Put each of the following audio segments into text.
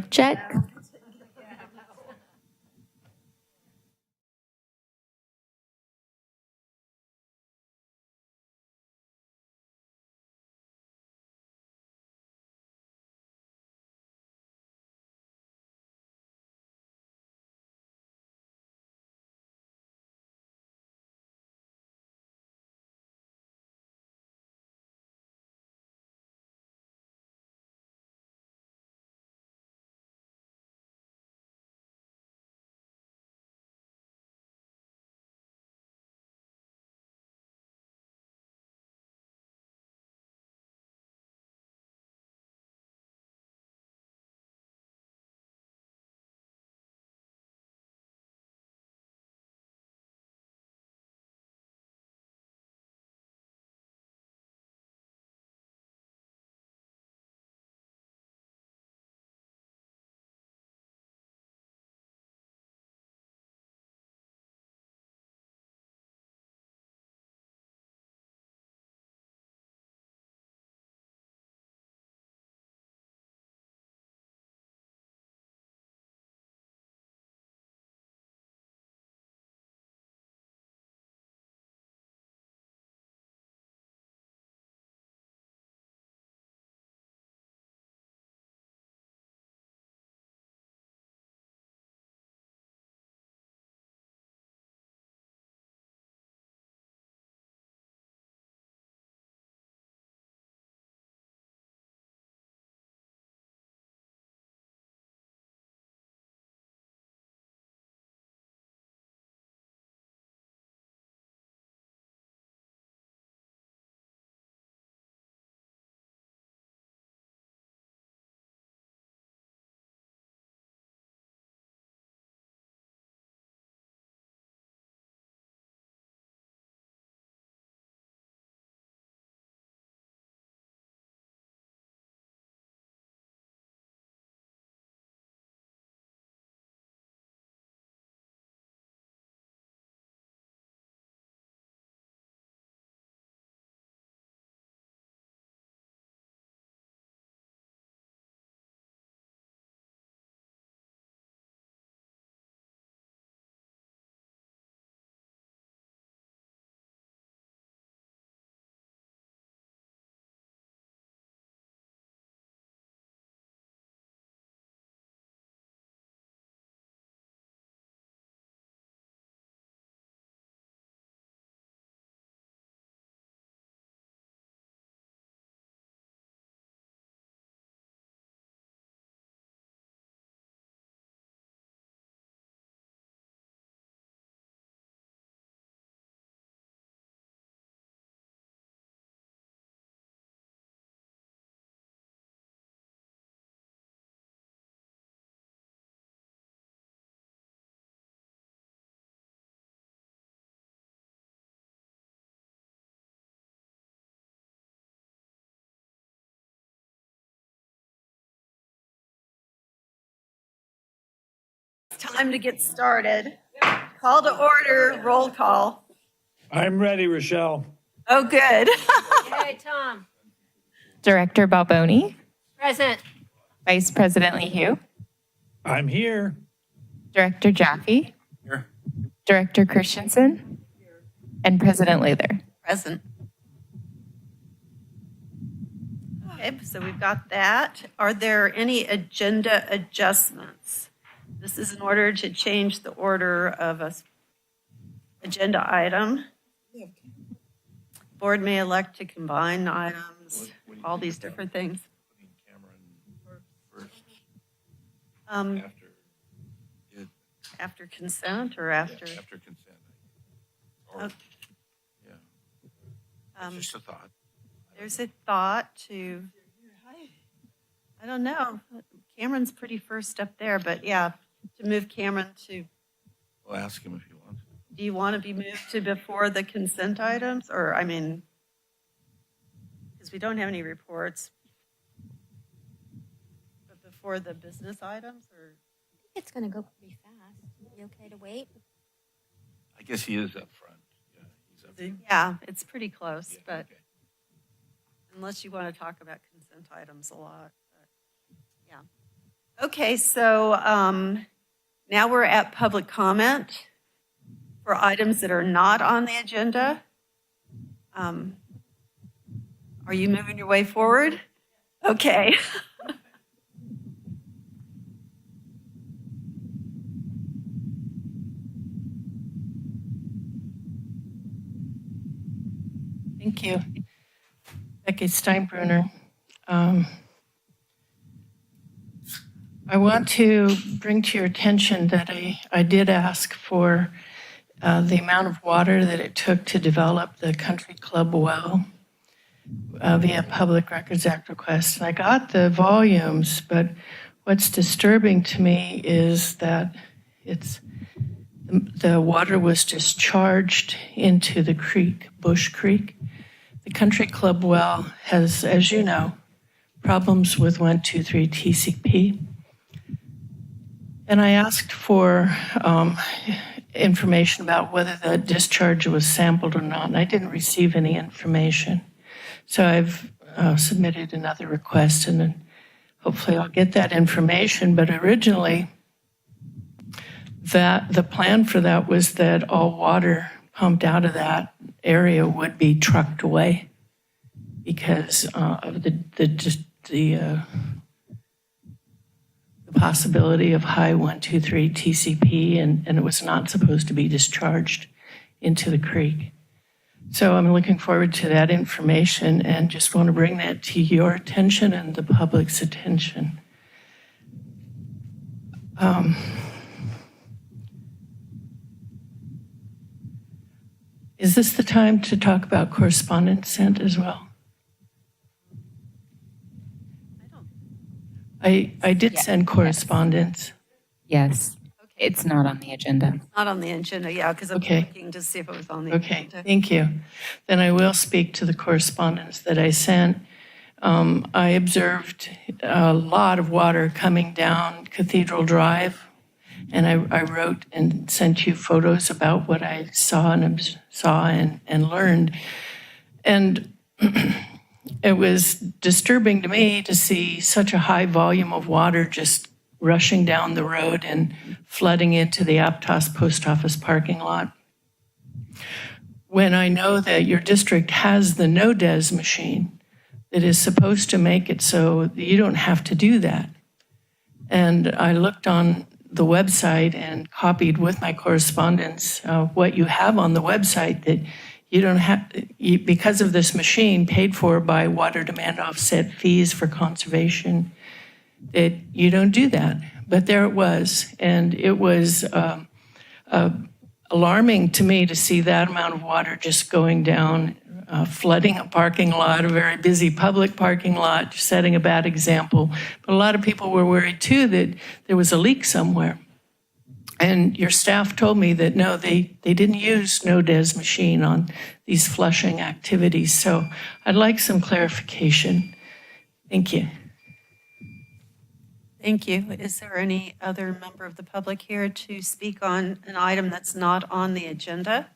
Mic check. Time to get started. Call to order, roll call. I'm ready, Rochelle. Oh, good. Hey, Tom. Director Balboni, Present. Vice President Leahy, I'm here. Director Jaffe, Here. Director Christensen, and President Lather. Present. Okay, so we've got that. Are there any agenda adjustments? This is in order to change the order of a agenda item. Board may elect to combine items, all these different things. After consent or after? After consent. Or, Okay. Yeah. Just a thought. There's a thought to, I don't know, Cameron's pretty first up there, but yeah, to move Cameron to, We'll ask him if he wants. do you want to be moved to before the consent items? Or, I mean, because we don't have any reports. But before the business items or? It's going to go pretty fast. Be okay to wait? I guess he is up front. Yeah, he's up front. Yeah, it's pretty close, Yeah, but okay. unless you want to talk about consent items a lot, but yeah. Okay, so now we're at public comment for items that are not on the agenda. Are you moving your way forward? Okay. Thank you. Becky Steinbrunner. I want to bring to your attention that I did ask for the amount of water that it took to develop the country club well via Public Records Act request. And I got the volumes, but what's disturbing to me is that the water was discharged into the creek, Bush Creek. The country club well has, as you know, problems with 123 TCP. And I asked for information about whether the discharge was sampled or not, and I didn't receive any information. So I've submitted another request, and then hopefully I'll get that information. But originally, the plan for that was that all water pumped out of that area would be trucked away because of the possibility of high 123 TCP, and it was not supposed to be discharged into the creek. So I'm looking forward to that information and just want to bring that to your attention and the public's attention. Is this the time to talk about correspondence sent as well? I did Yes. send correspondence. Yes, it's not on the agenda. Not on the agenda, yeah, because I'm Okay. looking to see if it was on the Okay, agenda. thank you. Then I will speak to the correspondence that I sent. I observed a lot of water coming down Cathedral Drive, and I wrote and sent you photos about what I saw and learned. And it was disturbing to me to see such a high volume of water just rushing down the road and flooding into the Aptos post office parking lot. When I know that your district has the no-des machine that is supposed to make it so that you don't have to do that. And I looked on the website and copied with my correspondence what you have on the website that you don't have, because of this machine paid for by water demand offset fees for conservation, that you don't do that. But there it was. And it was alarming to me to see that amount of water just going down, flooding a parking lot, a very busy public parking lot, setting a bad example. But a lot of people were worried too that there was a leak somewhere. And your staff told me that no, they didn't use no-des machine on these flushing activities. So I'd like some clarification. Thank you. Thank you. Is there any other member of the public here to speak on an item that's not on the agenda?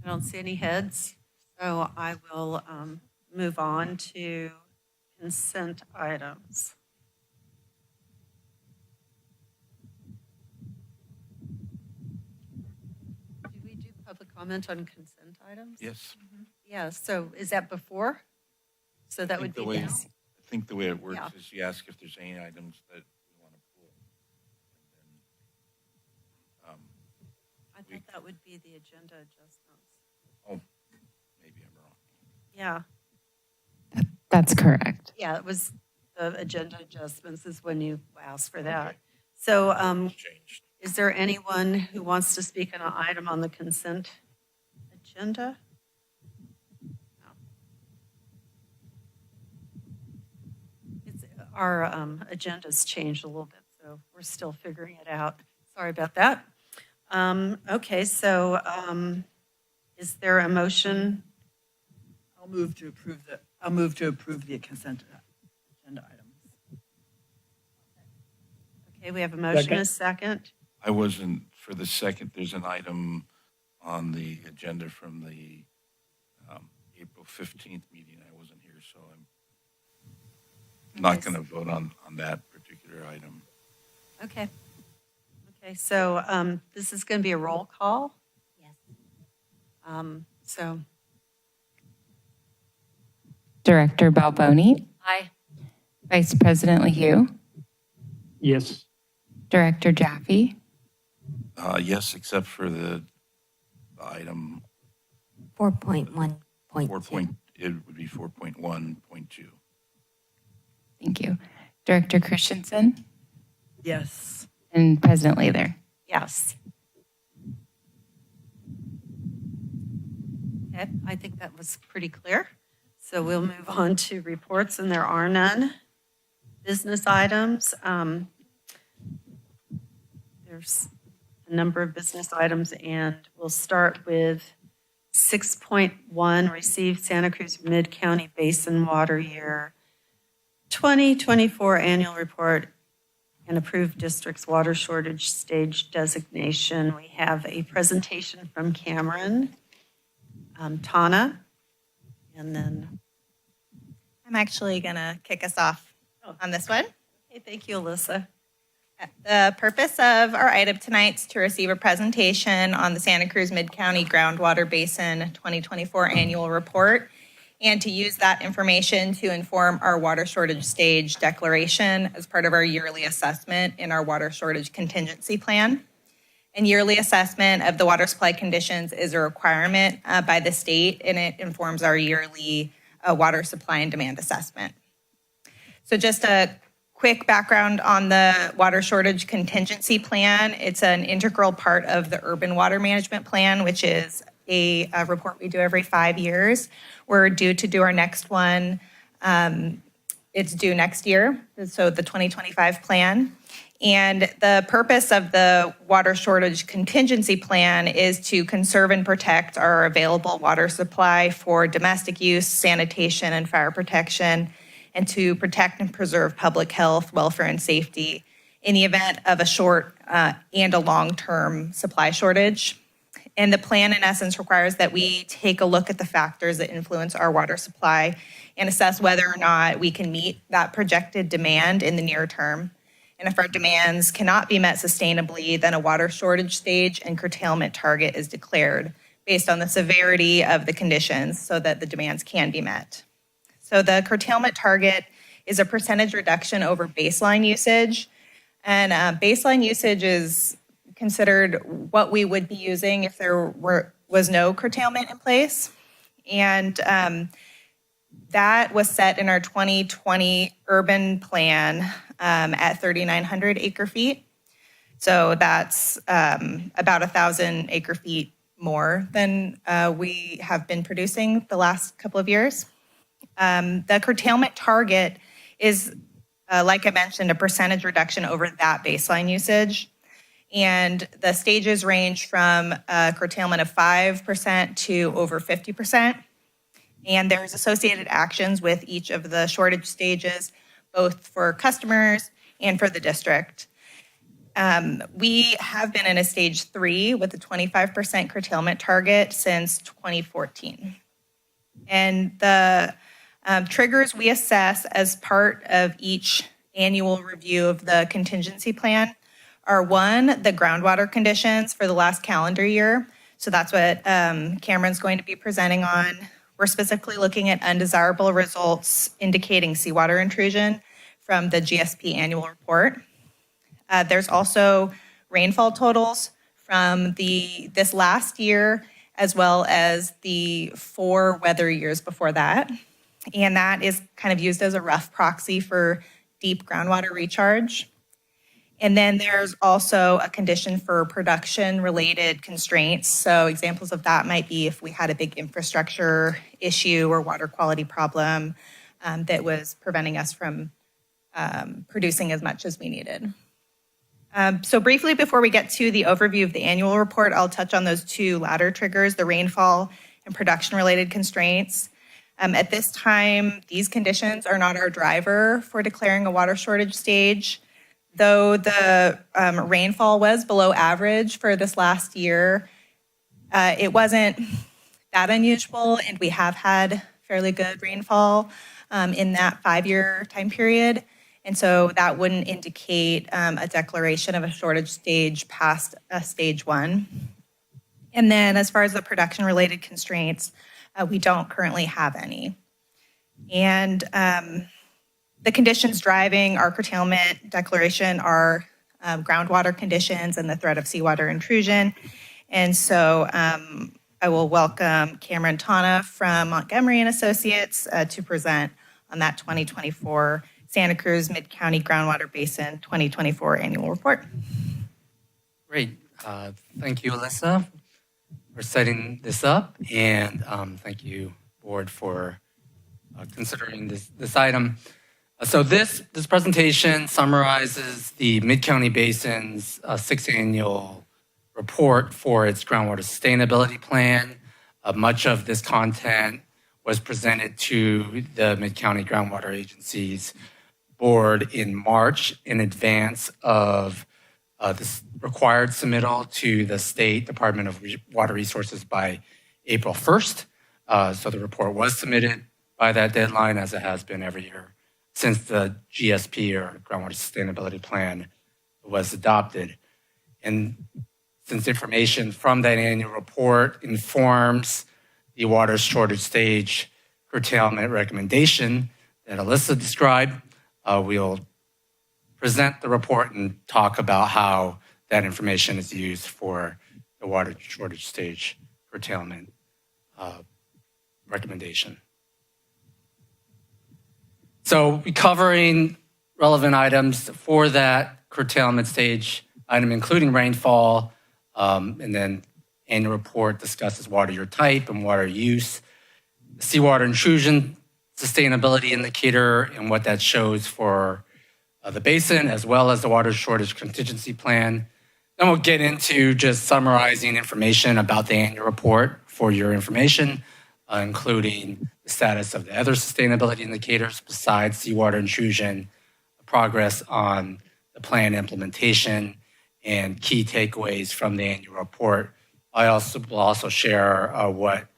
I don't see any heads, so I will move on to consent items. Did we do public comment on consent items? Yes. Yeah, so is that before? So that would be now? I think the way it works Yeah. is you ask if there's any items that we want to pull. And I thought that would be the agenda adjustments. then, maybe I'm wrong. Yeah, That's correct. yeah, it was the agenda adjustments is when you asked for that. So It's changed. is there anyone who wants to speak on an item on the consent agenda? No. Our agenda's changed a little bit, so we're still figuring it out. Sorry about that. Okay, so is there a motion? I'll move to approve the consent agenda items. Okay, we have a motion, and a second. I wasn't, for the second, there's an item on the agenda from the April 15th meeting. I wasn't here, so I'm not going to vote on that particular particular item. Okay. Okay, so this is going to be a roll call. Yes. So, Director Balboni, aye. Vice President LaHue, Yes. Director Jaffe, Yes, except for the item 4.1.2. it would be 4.1.2. thank you, Director Christensen, Yes. and President Lather. Yes. Okay, I think that was pretty clear. So we'll move on to reports, and there are none. Business items. There's a number of business items, and we'll start with 6.1, receive Santa Cruz Mid-County Basin Water Year 2024 Annual Report and approve district's water shortage stage designation. We have a presentation from Cameron, Tana, and then, I'm actually going to kick us off on this one. okay, thank you, Alyssa. The purpose of our item tonight is to receive a presentation on the Santa Cruz Mid-County Groundwater Basin 2024 Annual Report and to use that information to inform our water shortage stage declaration as part of our yearly assessment in our water shortage contingency plan. And yearly assessment of the water supply conditions is a requirement by the state, and it informs our yearly water supply and demand assessment. So just a quick background on the water shortage contingency plan. It's an integral part of the urban water management plan, which is a report we do every 5 years. We're due to do our next one. It's due next year, so the 2025 plan. And the purpose of the water shortage contingency plan is to conserve and protect our available water supply for domestic use, sanitation, and fire protection, and to protect and preserve public health, welfare, and safety in the event of a short and a long-term supply shortage. And the plan, in essence, requires that we take a look at the factors that influence our water supply and assess whether or not we can meet that projected demand in the near term. And if our demands cannot be met sustainably, then a water shortage stage and curtailment target is declared based on the severity of the conditions so that the demands can be met. So the curtailment target is a percentage reduction over baseline usage. And baseline usage is considered what we would be using if there was no curtailment in place. And that was set in our 2020 urban plan at 3,900 acre feet. So that's about 1,000 acre feet more than we have been producing the last couple of years. The curtailment target is, like I mentioned, a percentage reduction over that baseline usage. And the stages range from a curtailment of 5% to over 50%. And there's associated actions with each of the shortage stages, both for customers and for the district. We have been in a stage 3 with a 25% curtailment target since 2014. And the triggers we assess as part of each annual review of the contingency plan are, one, the groundwater conditions for the last calendar year. So that's what Cameron's going to be presenting on. We're specifically looking at undesirable results indicating seawater intrusion from the GSP annual report. There's also rainfall totals from this last year, as well as the 4 weather years before that. And that is kind of used as a rough proxy for deep groundwater recharge. And then there's also a condition for production-related constraints. So examples of that might be if we had a big infrastructure issue or water quality problem that was preventing us from producing as much as we needed. So briefly, before we get to the overview of the annual report, I'll touch on those 2 latter triggers, the rainfall and production-related constraints. At this time, these conditions are not our driver for declaring a water shortage stage. Though the rainfall was below average for this last year, it wasn't that unusual, and we have had fairly good rainfall in that 5-year time period. And so that wouldn't indicate a declaration of a shortage stage past stage 1. And then as far as the production-related constraints, we don't currently have any. And the conditions driving our curtailment declaration are groundwater conditions and the threat of seawater intrusion. And so I will welcome Cameron Tana from Montgomery & Associates to present on that 2024 Santa Cruz Mid-County Groundwater Basin 2024 Annual Report. Great. Thank you, Alyssa, for setting this up, and thank you, board, for considering this item. So this presentation summarizes the Mid-County Basin's 6th annual report for its groundwater sustainability plan. Much of this content was presented to the Mid-County Groundwater Agency's board in March in advance of this required submittal to the State Department of Water Resources by April 1st. So the report was submitted by that deadline, as it has been every year since the GSP, or Groundwater Sustainability Plan, was adopted. And since information from that annual report informs the water shortage stage curtailment recommendation that Alyssa described, we'll present the report and talk about how that information is used for the water shortage stage curtailment recommendation. So we're covering relevant items for that curtailment stage item, including rainfall, and then annual report discusses water year type and water use, seawater intrusion sustainability indicator and what that shows for the basin, as well as the water shortage contingency plan. Then we'll get into just summarizing information about the annual report for your information, including the status of the other sustainability indicators besides seawater intrusion, progress on the plan implementation, and key takeaways from the annual report. I will also share what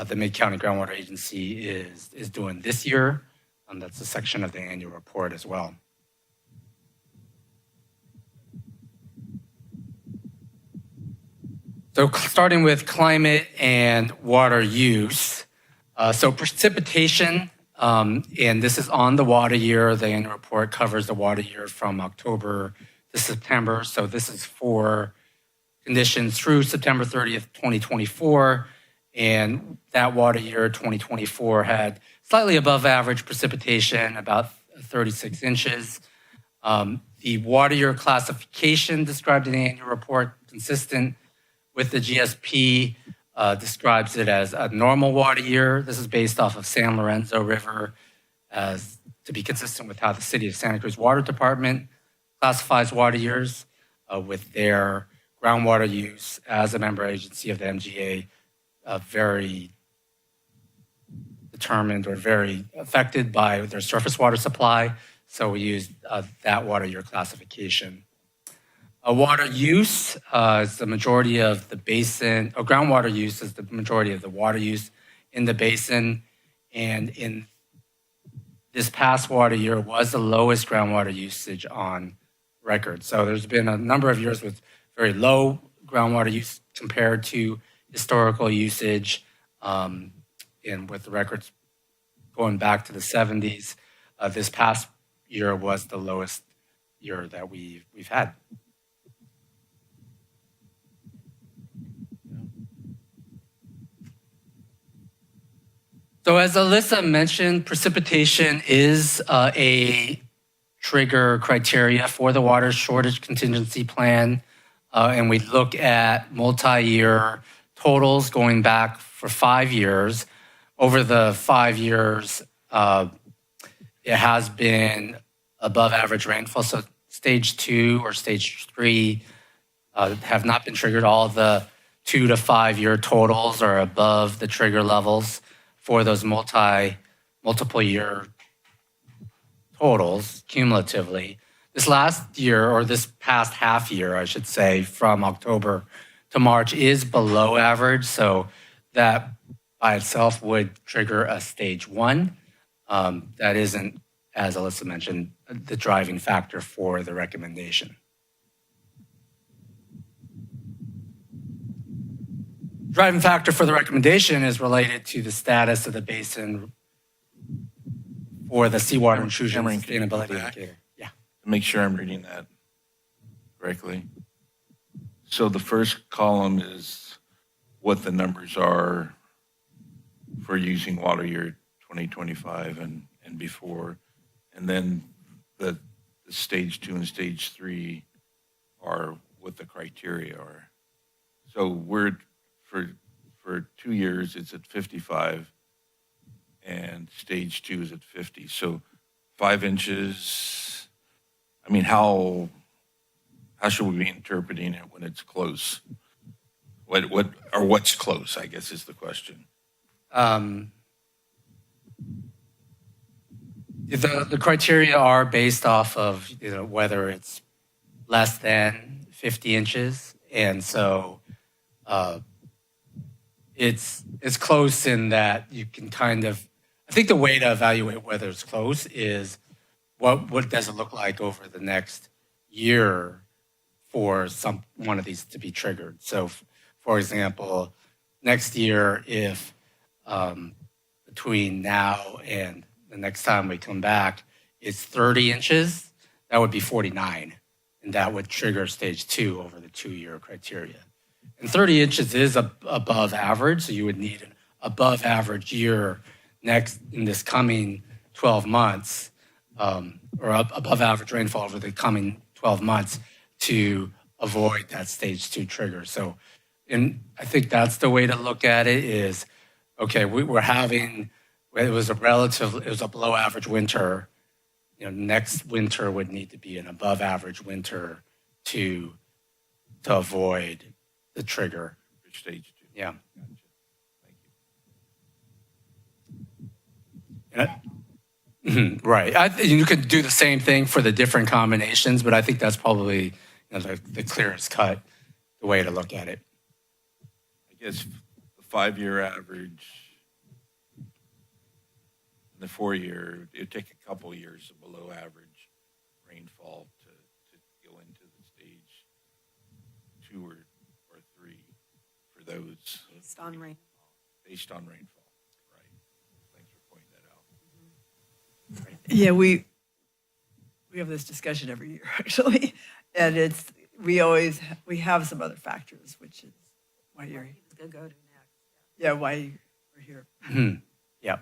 the Mid-County Groundwater Agency is doing this year. That's a section of the annual report as well. So starting with climate and water use. So precipitation, and this is on the water year. The annual report covers the water year from October to September. So this is for conditions through September 30th, 2024. And that water year, 2024, had slightly above average precipitation, about 36 inches. The water year classification described in the annual report, consistent with the GSP, describes it as a normal water year. This is based off of San Lorenzo River, as to be consistent with how the City of Santa Cruz Water Department classifies water years, with their groundwater use as a member agency of the MGA, very determined or very affected by their surface water supply. So we use that water year classification. Water use is the majority of the basin, or groundwater use is the majority of the water use in the basin. And in this past water year was the lowest groundwater usage on record. So there's been a number of years with very low groundwater use compared to historical usage, and with the records going back to the 70s. This past year was the lowest year that we've had. So as Alyssa mentioned, precipitation is a trigger criteria for the water shortage contingency plan. And we look at multi-year totals going back for 5 years. Over the 5 years, it has been above average rainfall. So stage 2 or stage 3 have not been triggered. All the 2 to 5 year totals are above the trigger levels for those multiple year totals cumulatively. This last year, or this past half year, I should say, from October to March is below average. So that by itself would trigger a stage 1. That isn't as Alyssa mentioned, the driving factor for the recommendation. Driving factor for the recommendation is related to the status of the basin for the seawater intrusion Cameron, can you go sustainability back? indicator. Yeah. To make sure I'm reading that correctly. So the first column is what the numbers are for using water year 2025 and before. And then the stage 2 and stage 3 are what the criteria are. So we're, for 2 years, it's at 55, and stage 2 is at 50. So 5 inches, I mean, how should we be interpreting it when it's close? What's close, I guess, is the question. The criteria are based off of whether it's less than 50 inches, and so it's close in that you can kind of. I think the way to evaluate whether it's close is what does it look like over the next year for one of these to be triggered. So, for example, next year, if between now and the next time we come back, it's 30 inches, that would be 49. And that would trigger stage 2 over the 2-year criteria. And 30 inches is above average, so you would need an above average year in this coming 12 months, or above average rainfall over the coming 12 months to avoid that stage 2 trigger. So, and I think that's the way to look at it is, okay, it was a below average winter. Next winter would need to be an above average winter to avoid the trigger. For stage 2. Yeah. Gotcha. Thank you. Right. You could do the same thing for the different combinations, but I think that's probably the clearest cut, the way to look at it. I guess the 5-year average, the 4-year, it'd take a couple years of below average rainfall to go into the stage 2 or 3 for those Based on rain. based on rainfall. Right. Thanks for pointing that out. Yeah, we have this discussion every year, actually. And we have some other factors, which is why you're, Go to next. yeah, why we're here. Yeah.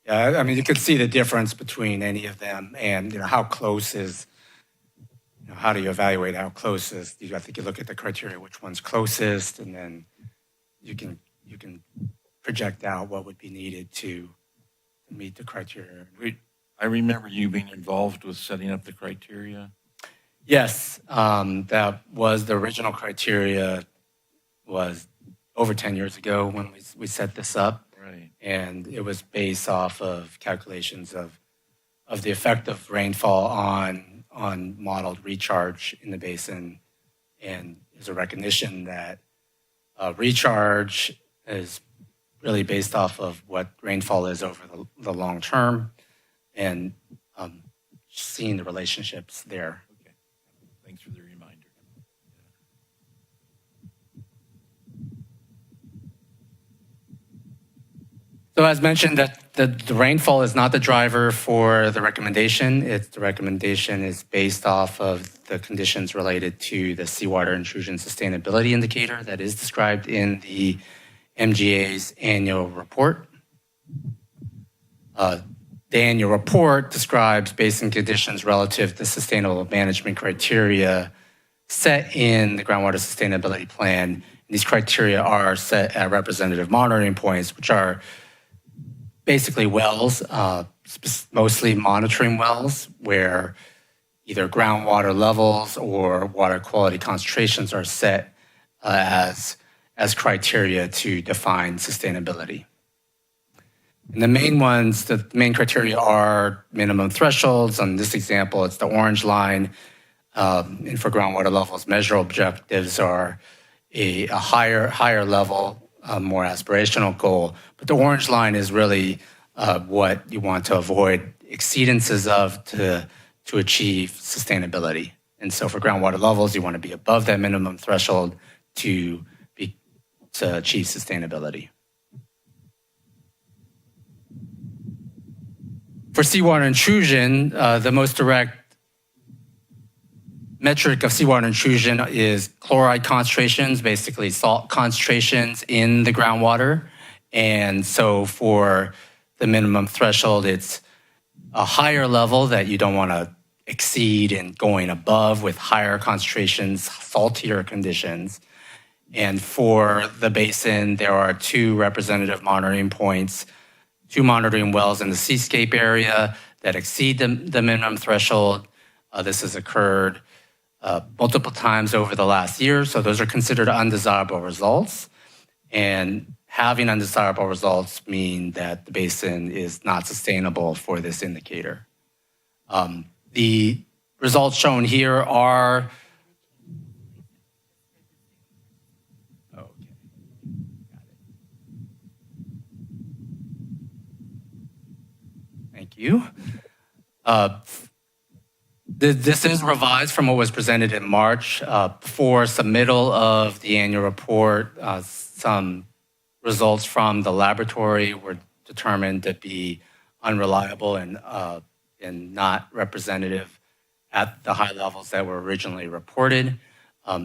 Yeah, I mean, you can see the difference between any of them and, how close is, how do you evaluate how close is, I think you look at the criteria, which one's closest, and then you can project out what would be needed to meet the criteria. I remember you being involved with setting up the criteria. Yes, that was the original criteria was over 10 years ago when we set this up. Right. And it was based off of calculations of the effect of rainfall on modeled recharge in the basin. And there's a recognition that recharge is really based off of what rainfall is over the long term, and seeing the relationships there. Okay. Thanks for the reminder. So as mentioned, that the rainfall is not the driver for the recommendation. The recommendation is based off of the conditions related to the seawater intrusion sustainability indicator that is described in the MGA's annual report. The annual report describes basin conditions relative to sustainable management criteria set in the groundwater sustainability plan. These criteria are set at representative monitoring points, which are basically wells, mostly monitoring wells, where either groundwater levels or water quality concentrations are set as criteria to define sustainability. And the main criteria are minimum thresholds. On this example, it's the orange line. And for groundwater levels, measurable objectives are a higher level, more aspirational goal. But the orange line is really what you want to avoid exceedances of to achieve sustainability. And so for groundwater levels, you want to be above that minimum threshold to achieve sustainability. For seawater intrusion, the most direct metric of seawater intrusion is chloride concentrations, basically salt concentrations in the groundwater. And so for the minimum threshold, it's a higher level that you don't want to exceed and going above with higher concentrations, saltier conditions. And for the basin, there are 2 representative monitoring points, 2 monitoring wells in the seascape area that exceed the minimum threshold. This has occurred multiple times over the last year, so those are considered undesirable results. And having undesirable results mean that the basin is not sustainable for this indicator. The results shown here are Thank you. This is revised from what was presented in March. For submittal of the annual report, some results from the laboratory were determined to be unreliable and not representative at the high levels that were originally reported.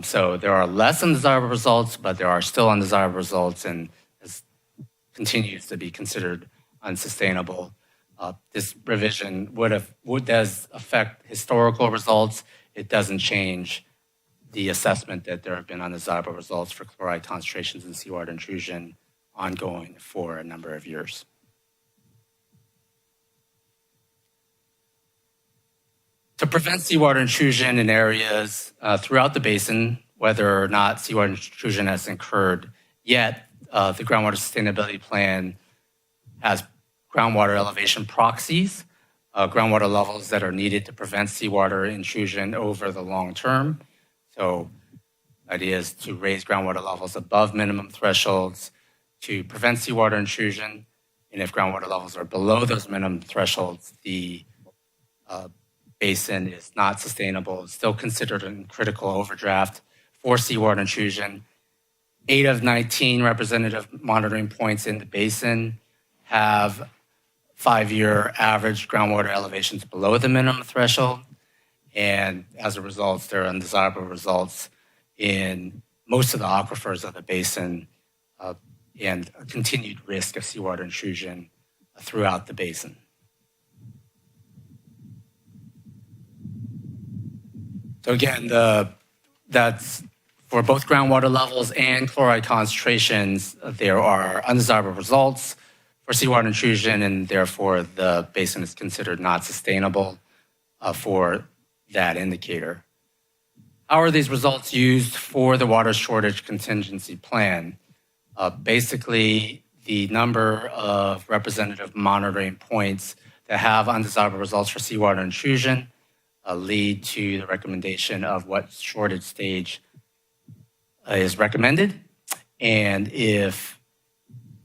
So there are less undesirable results, but there are still undesirable results, and this continues to be considered unsustainable. This revision does affect historical results. It doesn't change the assessment that there have been undesirable results for chloride concentrations and seawater intrusion ongoing for a number of years. To prevent seawater intrusion in areas throughout the basin, whether or not seawater intrusion has occurred yet, the Groundwater Sustainability Plan has groundwater elevation proxies, groundwater levels that are needed to prevent seawater intrusion over the long term. So the idea is to raise groundwater levels above minimum thresholds to prevent seawater intrusion. And if groundwater levels are below those minimum thresholds, the basin is not sustainable. It's still considered a critical overdraft for seawater intrusion. 8 of 19 representative monitoring points in the basin have 5-year average groundwater elevations below the minimum threshold. And as a result, there are undesirable results in most of the aquifers of the basin and a continued risk of seawater intrusion throughout the basin. So again, that's for both groundwater levels and chloride concentrations, there are undesirable results for seawater intrusion, and therefore the basin is considered not sustainable for that indicator. How are these results used for the water shortage contingency plan? Basically, the number of representative monitoring points that have undesirable results for seawater intrusion lead to the recommendation of what shortage stage is recommended. And if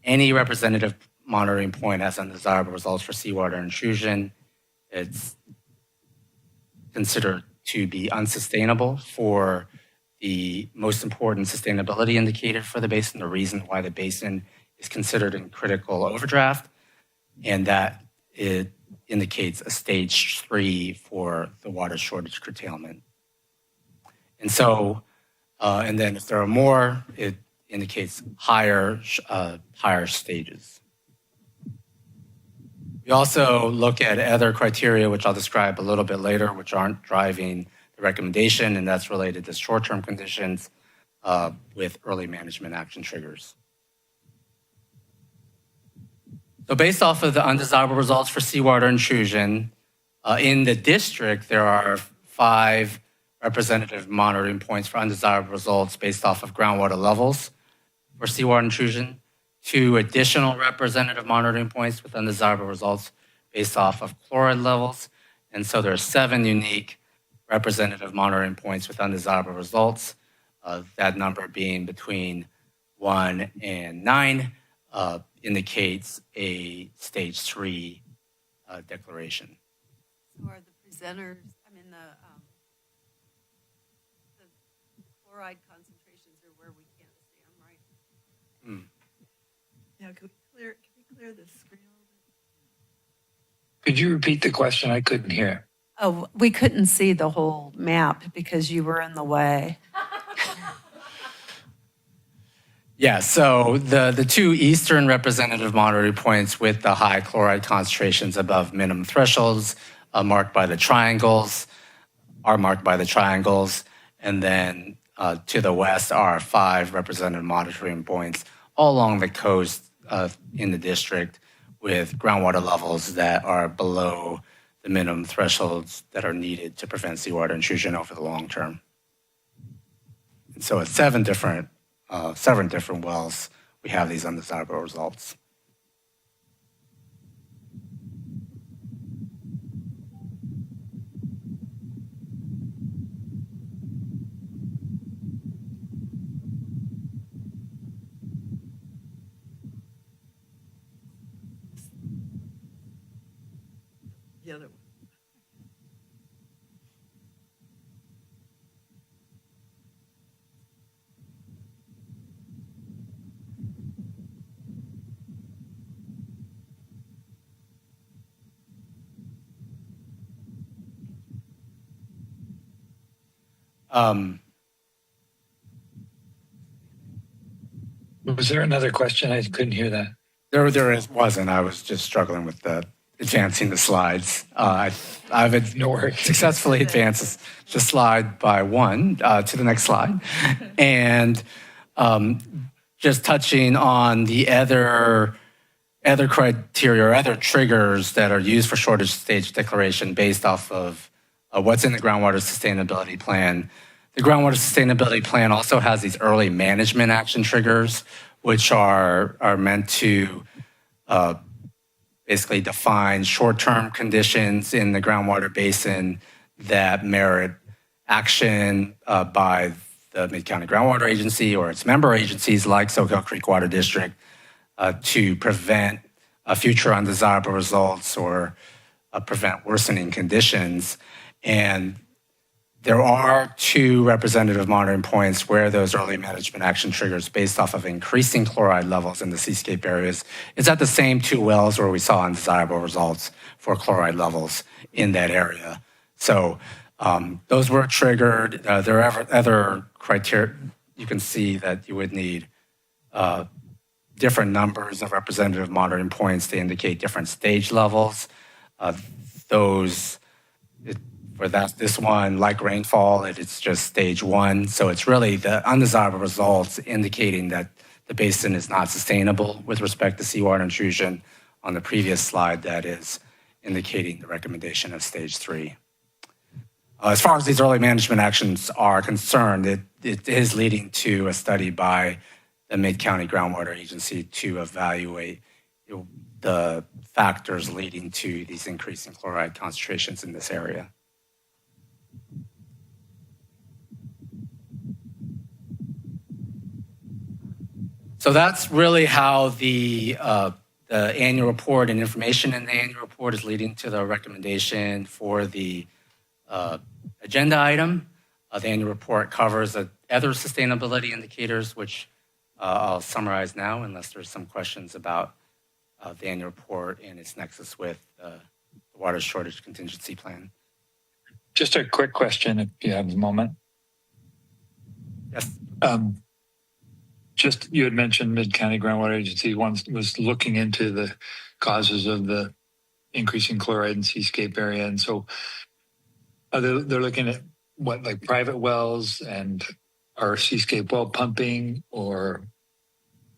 any representative monitoring point has undesirable results for seawater intrusion, it's considered to be unsustainable for the most important sustainability indicator for the basin, the reason why the basin is considered in critical overdraft, and that it indicates a stage 3 for the water shortage curtailment. And so, and then if there are more, it indicates higher stages. We also look at other criteria, which I'll describe a little bit later, which aren't driving the recommendation, and that's related to short-term conditions with early management action triggers. So based off of the undesirable results for seawater intrusion, in the district, there are 5 representative monitoring points for undesirable results based off of groundwater levels for seawater intrusion, 2 additional representative monitoring points with undesirable results based off of chloride levels. And so there are 7 unique representative monitoring points with undesirable results, that number being between 1 and 9. Indicates a stage 3 declaration. So are the presenters, the chloride concentrations are where we can't see them, right? Yeah, can we clear the screen a little bit? Could you repeat the question? I couldn't hear. Oh, we couldn't see the whole map because you were in the way. Yeah, so the two eastern representative monitoring points with the high chloride concentrations above minimum thresholds are marked by the triangles, and then to the west are 5 representative monitoring points all along the coast in the district with groundwater levels that are below the minimum thresholds that are needed to prevent seawater intrusion over the long term. And so it's 7 different wells, we have these undesirable results. The other one. Was there another question? I couldn't hear that. Wasn't. I was just struggling with advancing the slides. I've No worries. successfully advanced the slide by 1 to the next slide. And just touching on the other criteria or other triggers that are used for shortage stage declaration based off of what's in the groundwater sustainability plan. The groundwater sustainability plan also has these early management action triggers, which are meant to basically define short-term conditions in the groundwater basin that merit action by the Mid-County Groundwater Agency or its member agencies like Soquel Creek Water District to prevent future undesirable results or prevent worsening conditions. And there are 2 representative monitoring points where those early management action triggers based off of increasing chloride levels in the seascape areas. It's at the same 2 wells where we saw undesirable results for chloride levels in that area. So those were triggered. There are other criteria. You can see that you would need different numbers of representative monitoring points to indicate different stage levels. For this one, like rainfall, it's just stage 1. So it's really the undesirable results indicating that the basin is not sustainable with respect to seawater intrusion. On the previous slide, that is indicating the recommendation of stage 3. As far as these early management actions are concerned, it is leading to a study by the Mid-County Groundwater Agency to evaluate the factors leading to these increasing chloride concentrations in this area. So that's really how the annual report and information in the annual report is leading to the recommendation for the agenda item. The annual report covers other sustainability indicators, which I'll summarize now unless there's some questions about the annual report and its nexus with the water shortage contingency plan. Just a quick question, if you have a moment. Yes. Just you had mentioned Mid-County Groundwater Agency was looking into the causes of the increasing chloride in seascape area, and so they're looking at what, like private wells and our seascape well pumping, or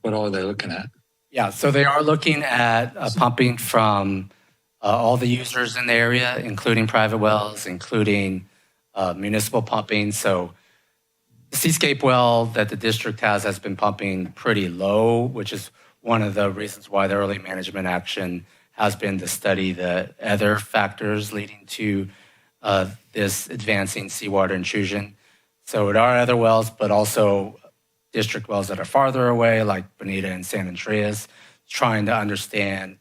what all are they looking at? Yeah, so they are looking at pumping from all the users in the area, including private wells, including municipal pumping. So the seascape well that the district has been pumping pretty low, which is one of the reasons why the early management action has been to study the other factors leading to this advancing seawater intrusion. So there are other wells, but also district wells that are farther away, like Bonita and San Andreas, trying to understand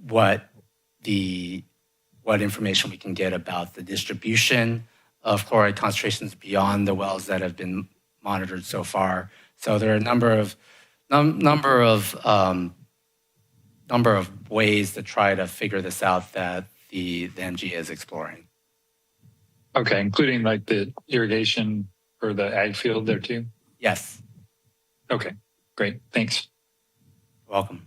what what information we can get about the distribution of chloride concentrations beyond the wells that have been monitored so far. So there are a number of ways to try to figure this out that the MGA is exploring. Okay, including like the irrigation for the ag field there too? Yes, Okay, great. Thanks. welcome.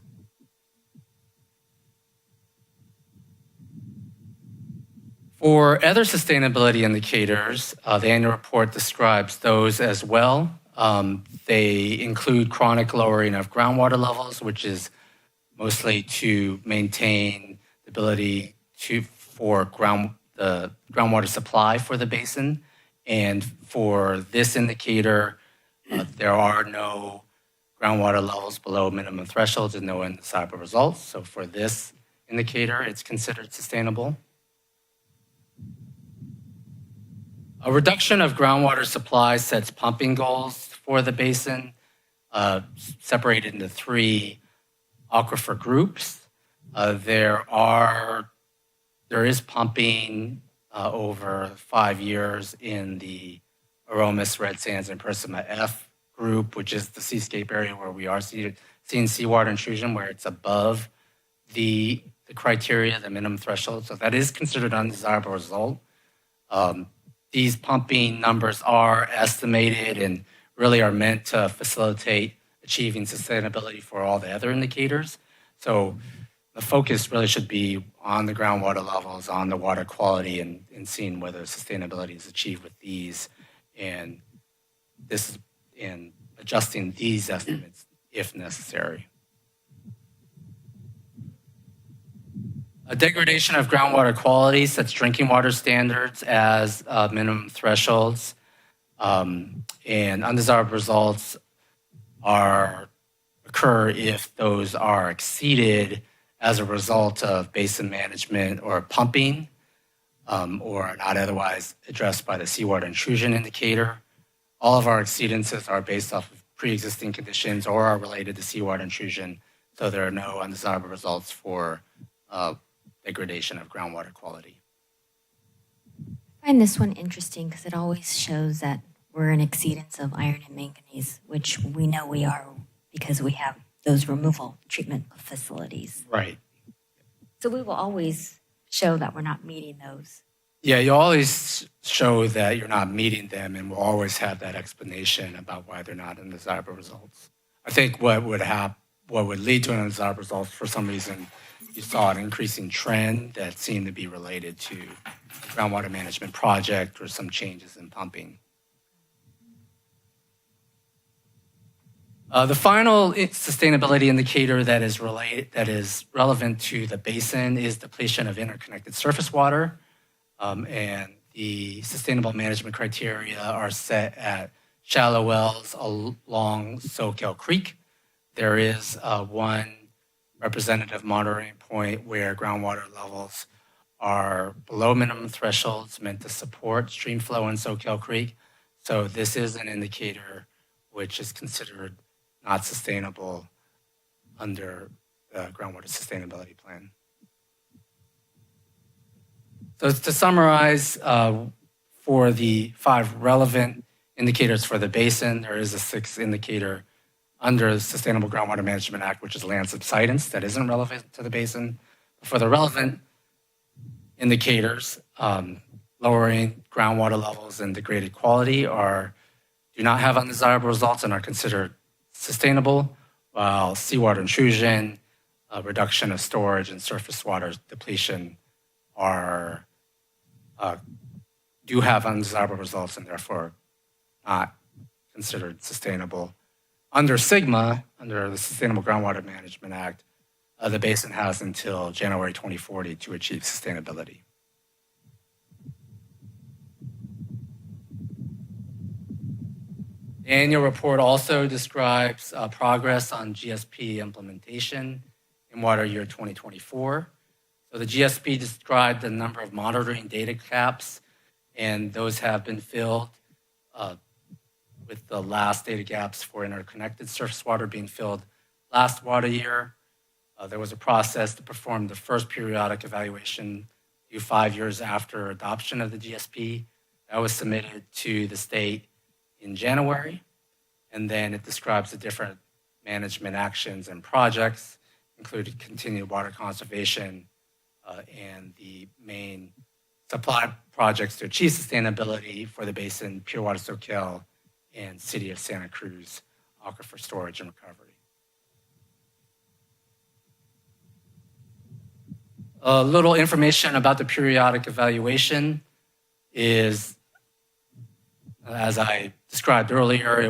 For other sustainability indicators, the annual report describes those as well. They include chronic lowering of groundwater levels, which is mostly to maintain the ability for the groundwater supply for the basin. And for this indicator, there are no groundwater levels below minimum thresholds and no undesirable results. So for this indicator, it's considered sustainable. A reduction of groundwater supply sets pumping goals for the basin, separated into 3 aquifer groups. There is pumping over 5 years in the Aromas, Red Sands, and Persima F group, which is the seascape area where we are seeing seawater intrusion, where it's above the criteria, the minimum threshold. So that is considered undesirable result. These pumping numbers are estimated and really are meant to facilitate achieving sustainability for all the other indicators. So the focus really should be on the groundwater levels, on the water quality, and seeing whether sustainability is achieved with these, and adjusting these estimates if necessary. A degradation of groundwater quality sets drinking water standards as minimum thresholds, and undesirable results occur if those are exceeded as a result of basin management or pumping, or are not otherwise addressed by the seawater intrusion indicator. All of our exceedances are based off of pre-existing conditions or are related to seawater intrusion, so there are no undesirable results for degradation of groundwater quality. I find this one interesting because it always shows that we're in exceedance of iron and manganese, which we know we are because we have those removal treatment facilities. Right. So we will always show that we're not meeting those. Yeah, you always show that you're not meeting them, and we'll always have that explanation about why they're not undesirable results. I think what would lead to an undesirable result, for some reason, you saw an increasing trend that seemed to be related to groundwater management project or some changes in pumping. The final sustainability indicator that is relevant to the basin is depletion of interconnected surface water. And the sustainable management criteria are set at shallow wells along Soquel Creek. There is one representative monitoring point where groundwater levels are below minimum thresholds meant to support stream flow in Soquel Creek. So this is an indicator which is considered not sustainable under the groundwater sustainability plan. So to summarize, for the 5 relevant indicators for the basin, there is a 6th indicator under the Sustainable Groundwater Management Act, which is land subsidence, that isn't relevant to the basin. For the relevant indicators, lowering groundwater levels and degraded quality do not have undesirable results and are considered sustainable, while seawater intrusion, reduction of storage, and surface water depletion do have undesirable results and therefore not considered sustainable. Under SGMA, under the Sustainable Groundwater Management Act, the basin has until January 2040 to achieve sustainability. The annual report also describes progress on GSP implementation in water year 2024. So the GSP described the number of monitoring data caps, and those have been filled with the last data gaps for interconnected surface water being filled last water year. There was a process to perform the first periodic evaluation 5 years after adoption of the GSP. That was submitted to the state in January, and then it describes the different management actions and projects, including continued water conservation and the main supply projects to achieve sustainability for the basin, Pure Water Soquel, and City of Santa Cruz aquifer storage and recovery. A little information about the periodic evaluation is, as I described earlier,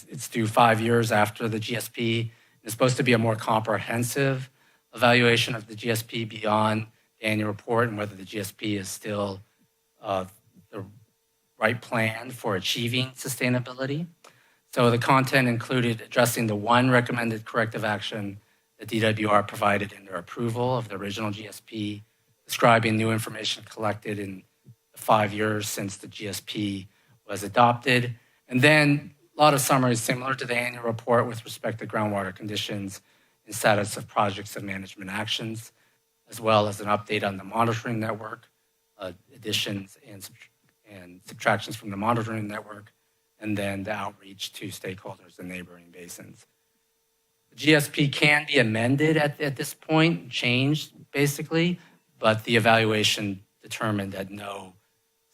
it's due 5 years after the GSP. It's supposed to be a more comprehensive evaluation of the GSP beyond the annual report and whether the GSP is still the right plan for achieving sustainability. So the content included addressing the one recommended corrective action the DWR provided in their approval of the original GSP, describing new information collected in the 5 years since the GSP was adopted, and then a lot of summaries similar to the annual report with respect to groundwater conditions and status of projects and management actions, as well as an update on the monitoring network, additions and subtractions from the monitoring network, and then the outreach to stakeholders in neighboring basins. The GSP can be amended at this point, changed basically, but the evaluation determined that no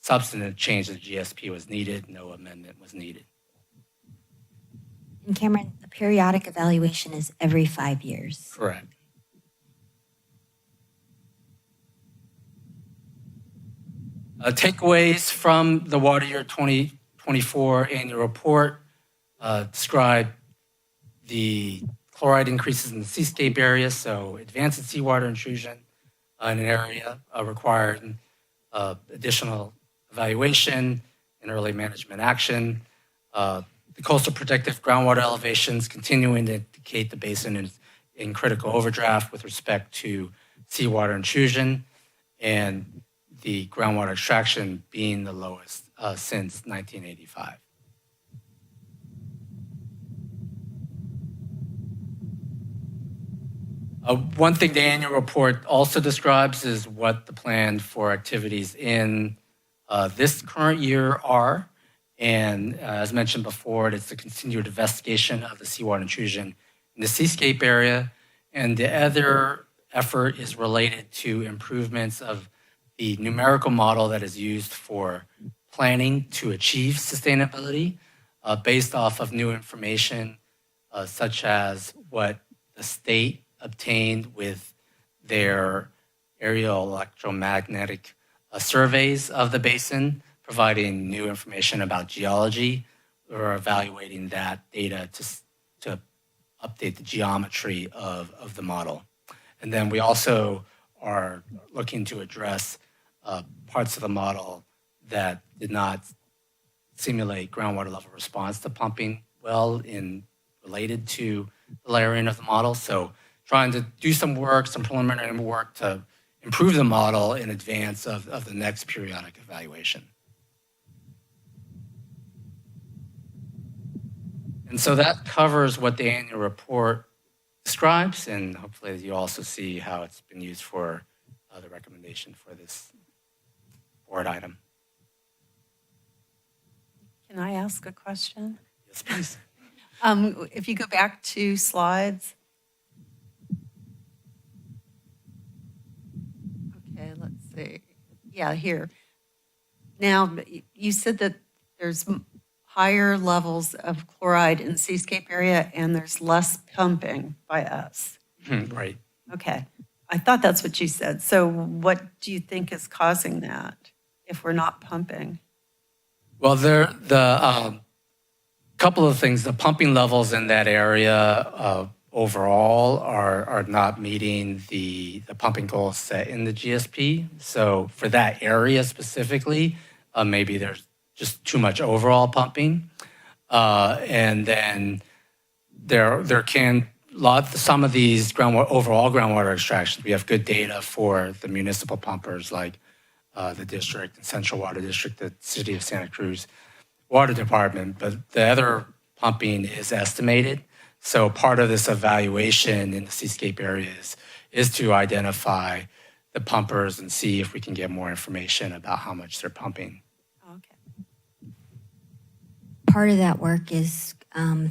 substantive change to the GSP was needed, no amendment was needed. And Cameron, the periodic evaluation is every 5 years. Correct. Takeaways from the Water Year 2024 annual report describe the chloride increases in the seascape area, so advanced seawater intrusion in an area required additional evaluation and early management action. The coastal protective groundwater elevations continuing to indicate the basin is in critical overdraft with respect to seawater intrusion, and the groundwater extraction being the lowest since 1985. One thing the annual report also describes is what the plan for activities in this current year are. And as mentioned before, it's the continued investigation of the seawater intrusion in the seascape area. And the other effort is related to improvements of the numerical model that is used for planning to achieve sustainability based off of new information such as what the state obtained with their aerial electromagnetic surveys of the basin, providing new information about geology. We're evaluating that data to update the geometry of the model. And then we also are looking to address parts of the model that did not simulate groundwater level response to pumping well related to the layering of the model. So trying to do some work, some preliminary work to improve the model in advance of the next periodic evaluation. And so that covers what the annual report describes, and hopefully you also see how it's been used for the recommendation for this board item. Can I ask a question? Yes, please. If you go back to slides. Okay, let's see. Yeah, here. Now, you said that there's higher levels of chloride in the seascape area and there's less pumping by us. Right. Okay. I thought that's what you said. So what do you think is causing that if we're not pumping? Well, the couple of things. The pumping levels in that area overall are not meeting the pumping goals set in the GSP. So for that area specifically, maybe there's just too much overall pumping, and then some of these overall groundwater extractions. We have good data for the municipal pumpers like the district and Central Water District, the City of Santa Cruz Water Department, but the other pumping is estimated. So part of this evaluation in the seascape areas is to identify the pumpers and see if we can get more information about how much they're pumping. Okay. Part of that work is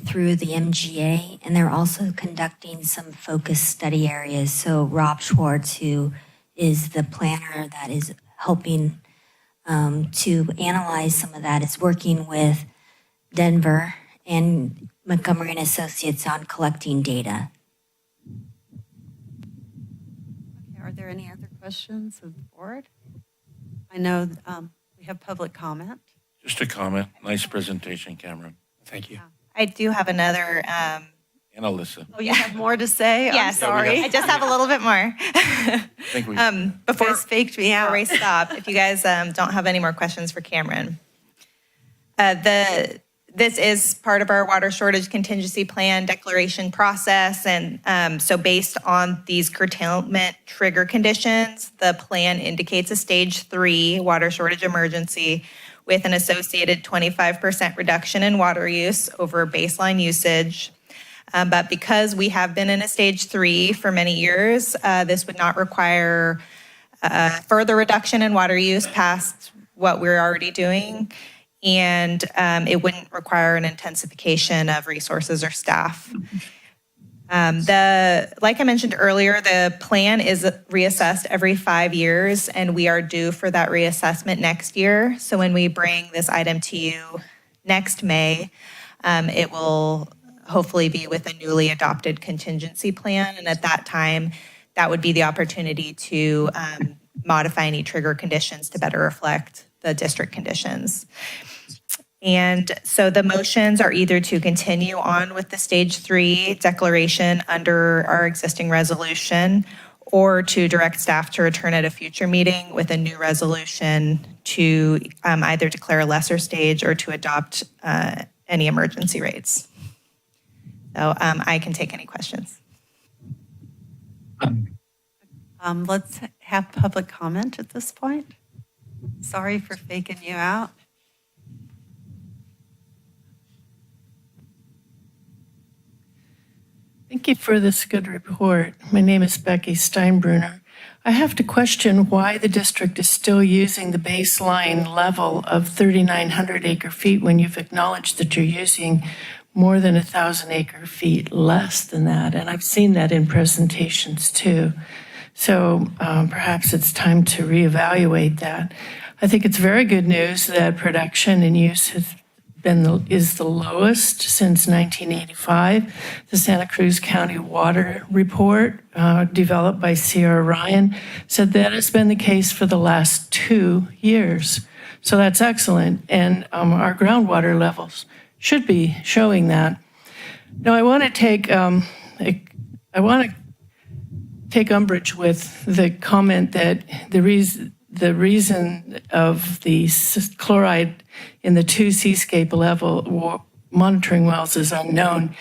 through the MGA, and they're also conducting some focus study areas. So Rob Schwartz, who is the planner that is helping to analyze some of that, is working with Denver and Montgomery and Associates on collecting data. Okay, are there any other questions of the board? I know we have public comment. Just a comment. Nice presentation, Cameron. Thank you. I do have another. And Alyssa. Oh, you have more to say? I'm Yes, sorry. I just have a little bit more. I think we, You Before guys faked me out. we stop, if you guys don't have any more questions for Cameron. This is part of our water shortage contingency plan declaration process. And so based on these curtailment trigger conditions, the plan indicates a stage 3 water shortage emergency with an associated 25% reduction in water use over baseline usage. But because we have been in a stage 3 for many years, this would not require further reduction in water use past what we're already doing. And it wouldn't require an intensification of resources or staff. Like I mentioned earlier, the plan is reassessed every 5 years, and we are due for that reassessment next year. So when we bring this item to you next May, it will hopefully be with a newly adopted contingency plan. And at that time, that would be the opportunity to modify any trigger conditions to better reflect the district conditions. And so the motions are either to continue on with the stage 3 declaration under our existing resolution, or to direct staff to return at a future meeting with a new resolution to either declare a lesser stage or to adopt any emergency rates. So I can take any questions. Let's have public comment at this point. Sorry for faking you out. Thank you for this good report. My name is Becky Steinbrunner. I have to question why the district is still using the baseline level of 3,900 acre feet when you've acknowledged that you're using more than 1,000 acre feet less than that. And I've seen that in presentations too. So perhaps it's time to reevaluate that. I think it's very good news that production and use is the lowest since 1985. The Santa Cruz County Water Report, developed by C.R. Ryan, said that has been the case for the last 2 years. So that's excellent, and our groundwater levels should be showing that. Now, I want to take umbrage with the comment that the reason of the chloride in the 2 seascape level monitoring wells is unknown.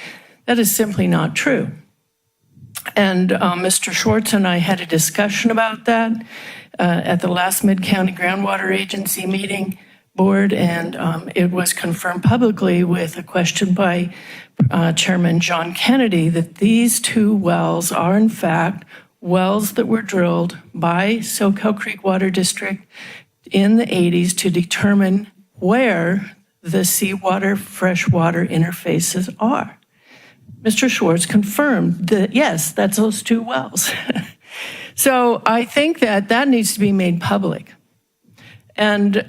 That is simply not true. And Mr. Schwartz and I had a discussion about that at the last Mid-County Groundwater Agency meeting board, and it was confirmed publicly with a question by Chairman John Kennedy that these 2 wells are in fact wells that were drilled by Soquel Creek Water District in the 80s to determine where the seawater freshwater interfaces are. Mr. Schwartz confirmed that, yes, that's those 2 wells. So I think that needs to be made public. And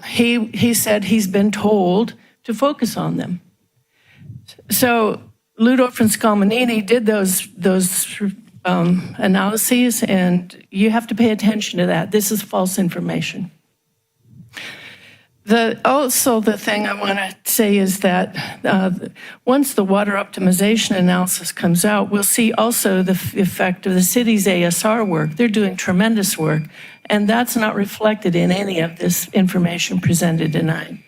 he said he's been told to focus on them. So Ludorf and Scalmanini did those analyses, and you have to pay attention to that. This is false information. Also, the thing I want to say is that once the water optimization analysis comes out, we'll see also the effect of the city's ASR work. They're doing tremendous work, and that's not reflected in any of this information presented tonight.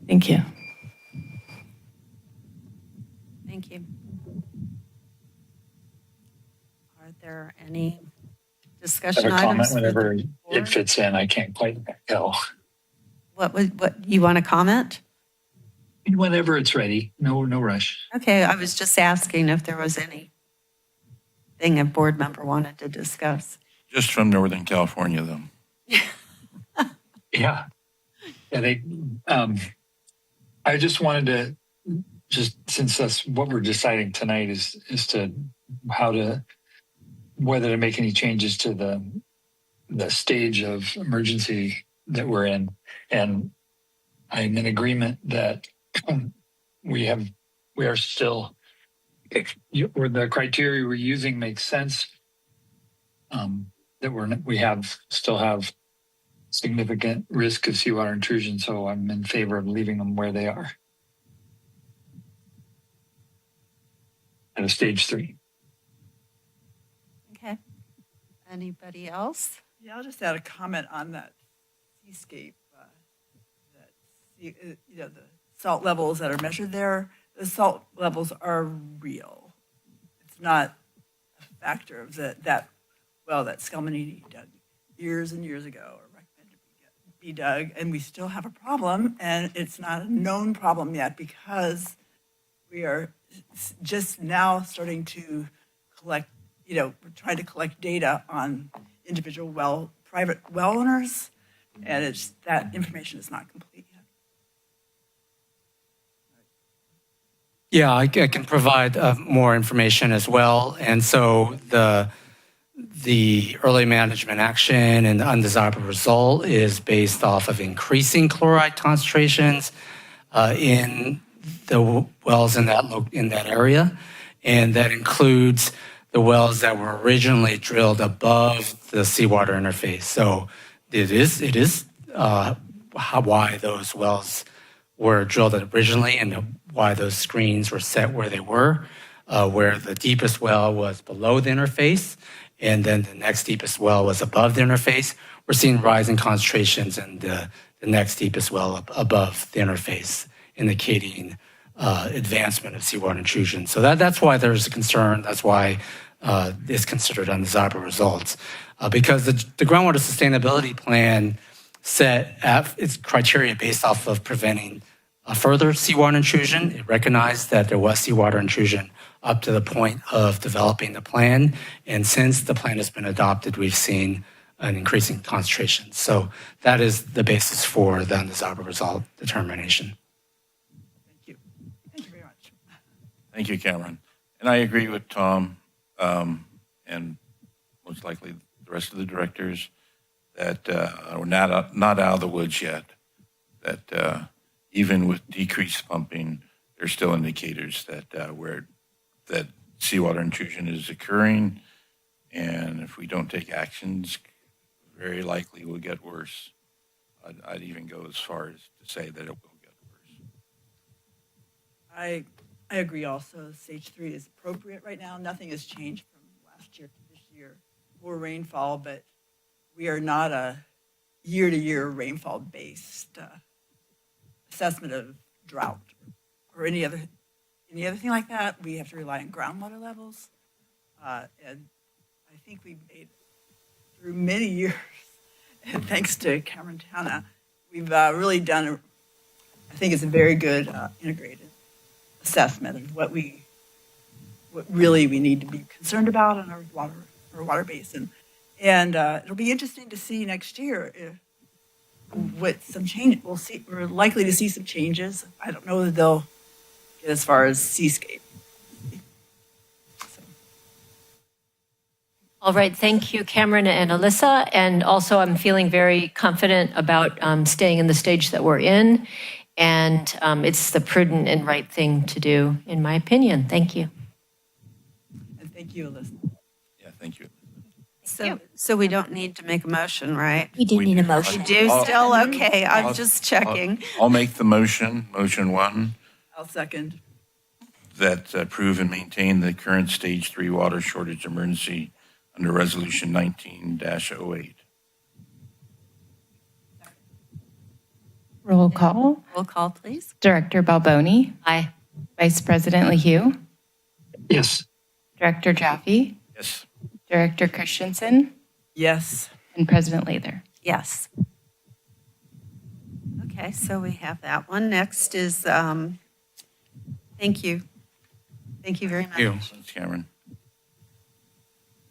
Thank you. Thank you. Are there any I discussion have a comment items? whenever it fits in. I can't quite tell. What you want to comment? Whenever it's ready, no rush. Okay, I was just asking if there was anything a board member wanted to discuss. Just from Northern California, though. Yeah. They, I just wanted to, since that's what we're deciding tonight is to whether to make any changes to the stage of emergency that we're in. And I'm in agreement that we are still, or the criteria we're using makes sense. That we still have significant risk of seawater intrusion, so I'm in favor of leaving them where they are at a stage 3. Okay. Anybody else? Yeah, I'll just add a comment on that seascape. The salt levels that are measured there, the salt levels are real. It's not a factor of that well that Skelmanini dug years and years ago or recommended be dug, and we still have a problem, and it's not a known problem yet because we are just now starting to collect, we're trying to collect data on individual private well owners, and that information is not complete yet. Yeah, I can provide more information as well. And so the early management action and the undesirable result is based off of increasing chloride concentrations in the wells in that area, and that includes the wells that were originally drilled above the seawater interface. So it is why those wells were drilled originally and why those screens were set where they were, where the deepest well was below the interface, and then the next deepest well was above the interface. We're seeing rising concentrations in the next deepest well above the interface, indicating advancement of seawater intrusion. So that's why there's a concern. That's why it's considered undesirable results. Because the groundwater sustainability plan set its criteria based off of preventing further seawater intrusion. It recognized that there was seawater intrusion up to the point of developing the plan. And since the plan has been adopted, we've seen an increasing concentration. So that is the basis for the undesirable result determination. Thank you. Thank you very much. Thank you, Cameron. And I agree with Tom and most likely the rest of the directors that we're not out of the woods yet, that even with decreased pumping, there's still indicators that that seawater intrusion is occurring, and if we don't take actions, very likely will get worse. I'd even go as far as to say that it will get worse. I agree also. Stage 3 is appropriate right now. Nothing has changed from last year to this year. More rainfall, but we are not a year-to-year rainfall-based assessment of drought or any other thing like that. We have to rely on groundwater levels, and I think we made through many years, and thanks to Cameron Tana, we've really done. I think it's a very good integrated assessment of what really we need to be concerned about in our water basin, and it'll be interesting to see next year what some change we'll see. We're likely to see some changes. I don't know that they'll get as far as seascape. So. All right, thank you, Cameron and Alyssa. And also, I'm feeling very confident about staying in the stage that we're in. And it's the prudent and right thing to do, in my opinion. Thank you. And thank you, Alyssa. Yeah, thank you. So we don't need to make a motion, right? We do need a motion. We do still? Okay, I'm just checking. I'll make the motion 1, I'll second. that approve and maintain the current stage 3 water shortage emergency under resolution 19-08. Roll call. Roll call, please. Director Balboni. Aye. Vice President LeHue. Yes. Director Jaffe. Yes. Director Christensen. Yes. And President Lather. Yes. Okay. Okay, so we have that one. Next is, thank you. Thank you very much. Thanks, Cameron.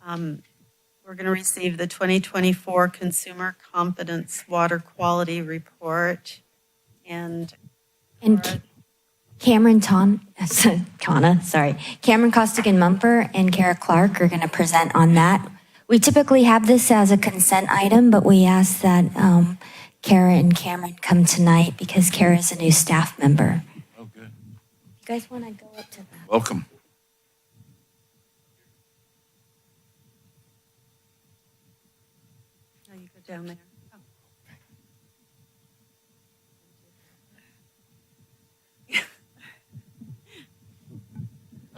We're going to receive the 2024 Consumer Confidence Water Quality Report. And Cameron Cameron Costigan Mumper and Kara Clark are going to present on that. We typically have this as a consent item, but we ask that Kara and Cameron come tonight because Kara is a new staff member. Oh, good. You guys want to go up to that? Welcome. oh, you go down there. Oh.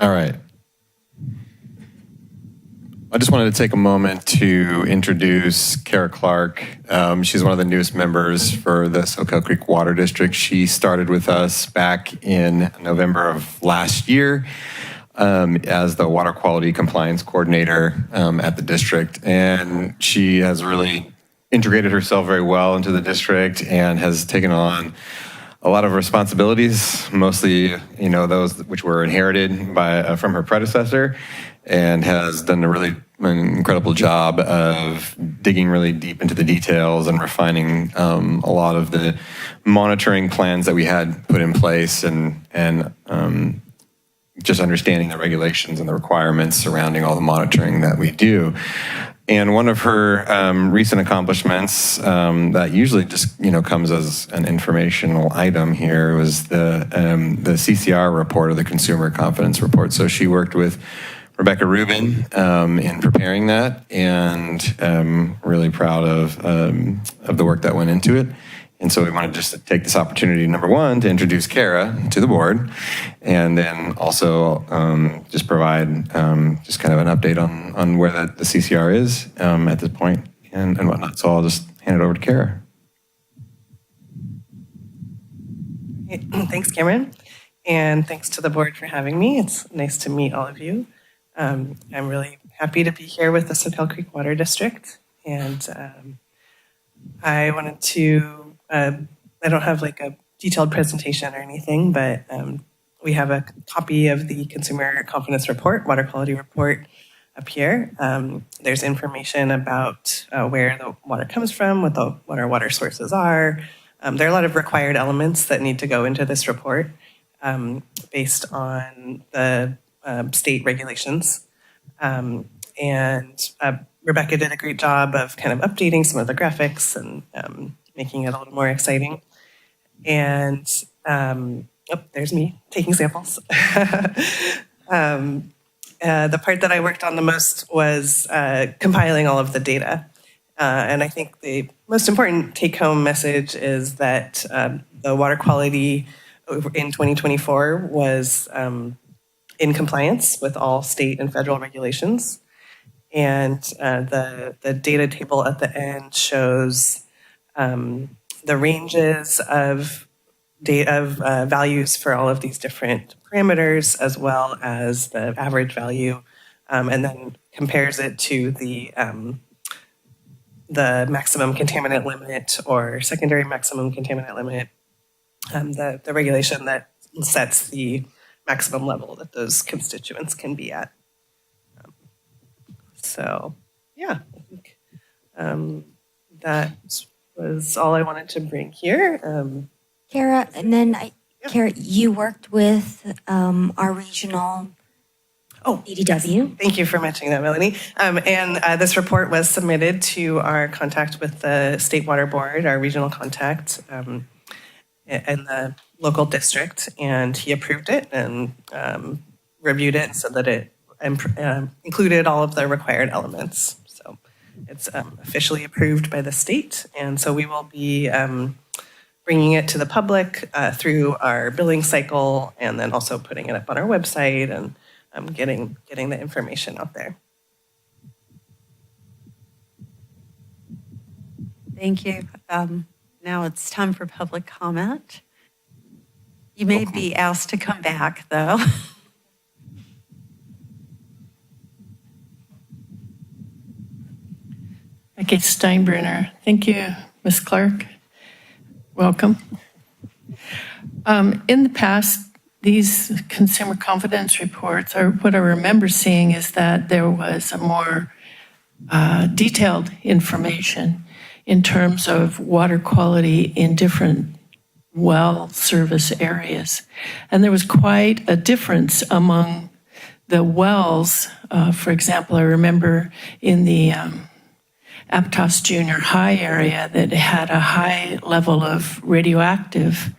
All right. I just wanted to take a moment to introduce Kara Clark. She's one of the newest members for the Soquel Creek Water District. She started with us back in November of last year as the Water Quality Compliance Coordinator at the district. And she has really integrated herself very well into the district and has taken on a lot of responsibilities, mostly, those which were inherited from her predecessor, and has done an incredible job of digging really deep into the details and refining a lot of the monitoring plans that we had put in place, and just understanding the regulations and the requirements surrounding all the monitoring that we do. And one of her recent accomplishments that usually just comes as an informational item here was the CCR report, or the Consumer Confidence Report. So she worked with Rebecca Rubin in preparing that, and really proud of the work that went into it. And so we wanted just to take this opportunity, number one, to introduce Kara to the board, and then also just provide just kind of an update on where the CCR is at this point and whatnot. So I'll just hand it over to Kara. Thanks, Cameron, and thanks to the board for having me. It's nice to meet all of you. I'm really happy to be here with the Soquel Creek Water District, and I wanted to, I don't have like a detailed presentation or anything, but we have a copy of the Consumer Confidence Report, Water Quality Report up here. There's information about where the water comes from, what our water sources are. There are a lot of required elements that need to go into this report based on the state regulations. And Rebecca did a great job of kind of updating some of the graphics and making it a little more exciting. And there's me taking samples. The part that I worked on the most was compiling all of the data. And I think the most important take-home message is that the water quality in 2024 was in compliance with all state and federal regulations. And the data table at the end shows the ranges of values for all of these different parameters, as well as the average value, and then compares it to the maximum contaminant limit or secondary maximum contaminant limit, the regulation that sets the maximum level that those constituents can be at. So, yeah, I think that was all I wanted to bring here. Kara, and then Kara, you worked with our regional EDW. Thank you for mentioning that, Melanie. And this report was submitted to our contact with the State Water Board, our regional contact in the local district, and he approved it and reviewed it so that it included all of the required elements. So it's officially approved by the state, and so we will be bringing it to the public through our billing cycle, and then also putting it up on our website and getting the information out there. Thank you. Now it's time for public comment. You may be asked to come back, though. Okay, Steinbrenner. Thank you, Ms. Clark. Welcome. In the past, these consumer confidence reports, or what I remember seeing is that there was a more detailed information in terms of water quality in different well service areas. And there was quite a difference among the wells. For example, I remember in the Aptos Junior High area that had a high level of radioactive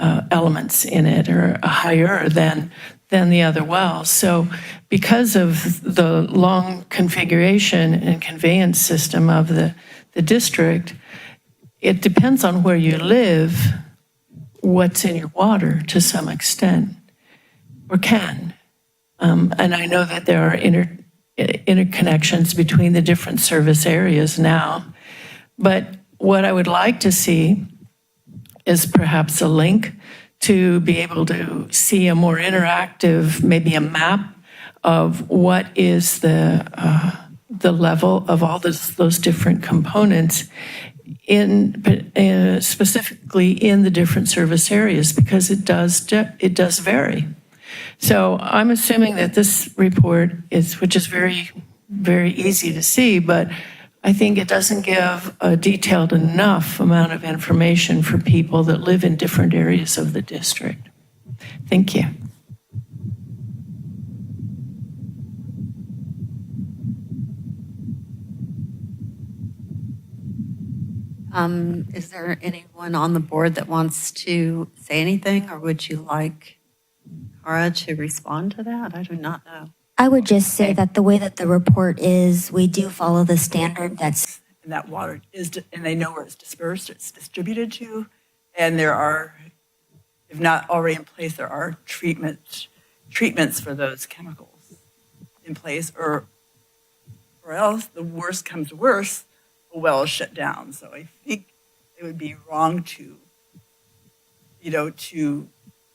elements in it, or higher than the other wells. So because of the long configuration and conveyance system of the district, it depends on where you live, what's in your water to some extent, or can. And I know that there are interconnections between the different service areas now. But what I would like to see is perhaps a link to be able to see a more interactive, maybe a map of what is the level of all those different components specifically in the different service areas, because it does vary. So I'm assuming that this report which is very, very easy to see, but I think it doesn't give a detailed enough amount of information for people that live in different areas of the district. Thank you. Is there anyone on the board that wants to say anything, or would you like Cara to respond to that? I do not know. I would just say that the way that the report is, we do follow the standard that's. And that water and they know where it's dispersed, it's distributed to, and there are, if not already in place, there are treatments for those chemicals in place, or else the worst comes to worst, the well is shut down. So I think it would be wrong to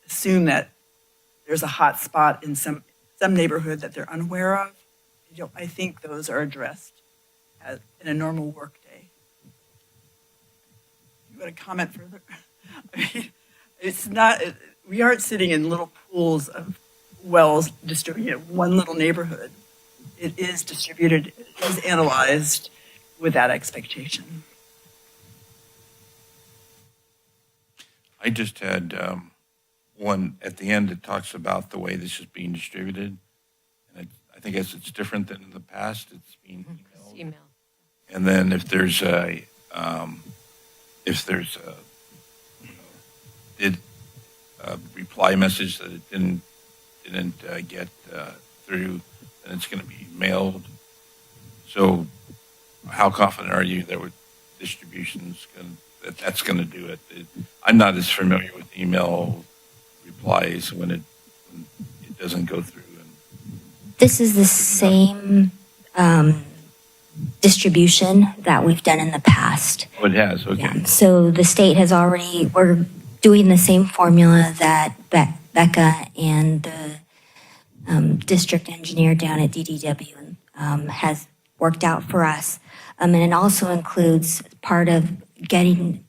assume that there's a hot spot in some neighborhood that they're unaware of. I think those are addressed in a normal workday. You want to comment further? I mean, it's not. We aren't sitting in little pools of wells distributed in one little neighborhood. It is distributed. It is analyzed with that expectation. I just had one at the end that talks about the way this is being distributed. And I think as it's different than in the past, it's being emailed. Email. And then if there's a reply message that it didn't get through, then it's going to be mailed. So how confident are you that with distributions that's going to do it? I'm not as familiar with email replies when it doesn't go through. This is the same distribution that we've done in the past. Oh, it has, okay. Yeah. So the state has we're doing the same formula that Becca and the district engineer down at DDW has worked out for us. And it also includes part of getting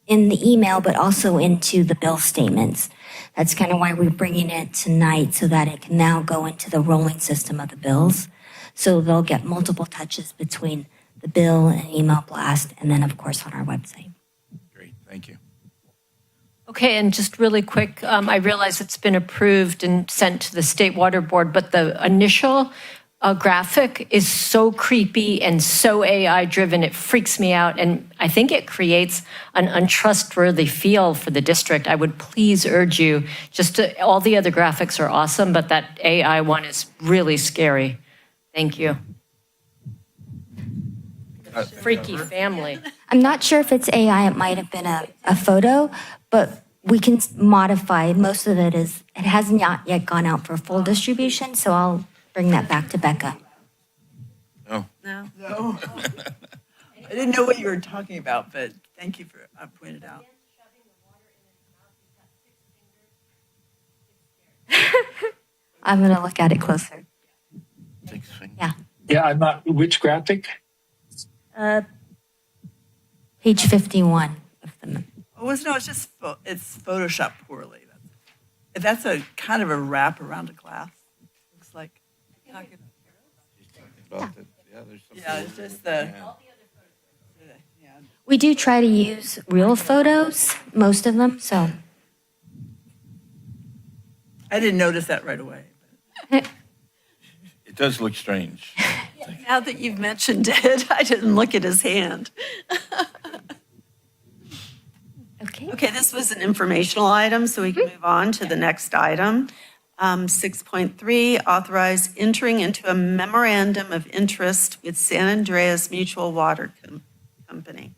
in the email, but also into the bill statements. That's kind of why we're bringing it tonight, so that it can now go into the rolling system of the bills. So they'll get multiple touches between the bill and email blast, and then of course on our website. Great, thank you. Okay, and just really quick, I realize it's been approved and sent to the State Water Board, but the initial graphic is so creepy and so AI-driven, it freaks me out, and I think it creates an untrustworthy feel for the district. I would please urge you, all the other graphics are awesome, but that AI one is really scary. Thank you. Freaky family. I'm not sure if it's AI, it might have been a photo, but we can modify. Most of it has not yet gone out for full distribution, so I'll bring that back to Becca. No. No. I didn't know what you were talking about, but thank you for pointing it out. I'm going to look at it closer. Yeah. Yeah, I'm not. Which graphic? Page 51 of the Oh, no, it's just, it's Photoshopped poorly. That's a kind of a wrap around a glass, looks like. About the- Yeah, there's some. Yeah, it's just the, yeah. We do try to use real photos, most of them, so. I didn't notice that right away. It does look strange. Now that you've mentioned it, I didn't look at his hand. Okay. Okay, this was an informational item, so we can move on to the next item. 6.3, authorize entering into a memorandum of interest with San Andreas Mutual Water Company.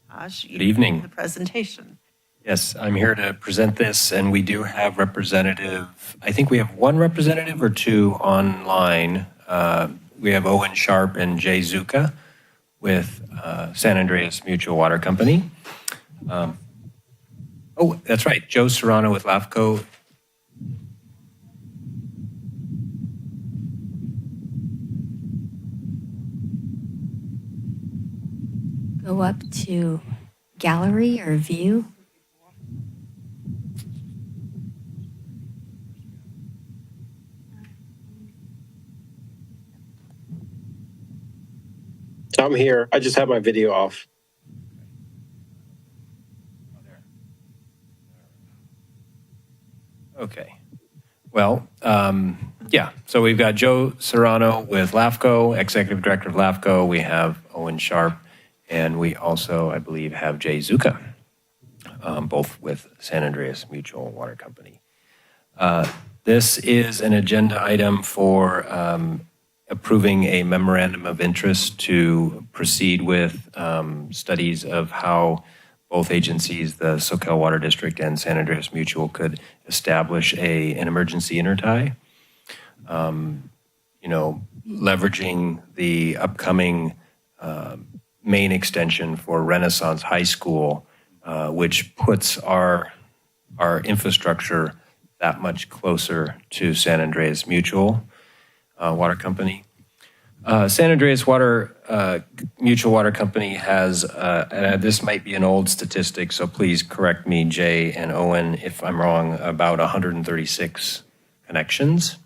Josh, you Good evening. have the presentation. Yes, I'm here to present this, and we do have representative, I think we have one representative or two online. We have Owen Sharp and Jay Zuka with San Andreas Mutual Water Company. Oh, that's right, Joe Serrano with LAFCO. Go up to gallery or view. I'm here. I just have my video off. Okay. Well, yeah, so we've got Joe Serrano with LAFCO, Executive Director of LAFCO. We have Owen Sharp, and we also, I believe, have Jay Zuka, both with San Andreas Mutual Water Company. This is an agenda item for approving a memorandum of interest to proceed with studies of how both agencies, the Soquel Water District and San Andreas Mutual, could establish an emergency intertie. Leveraging the upcoming main extension for Renaissance High School, which puts our infrastructure that much closer to San Andreas Mutual Water Company. San Andreas Mutual Water Company has, this might be an old statistic, so please correct me, Jay and Owen, if I'm wrong, about 136 connections.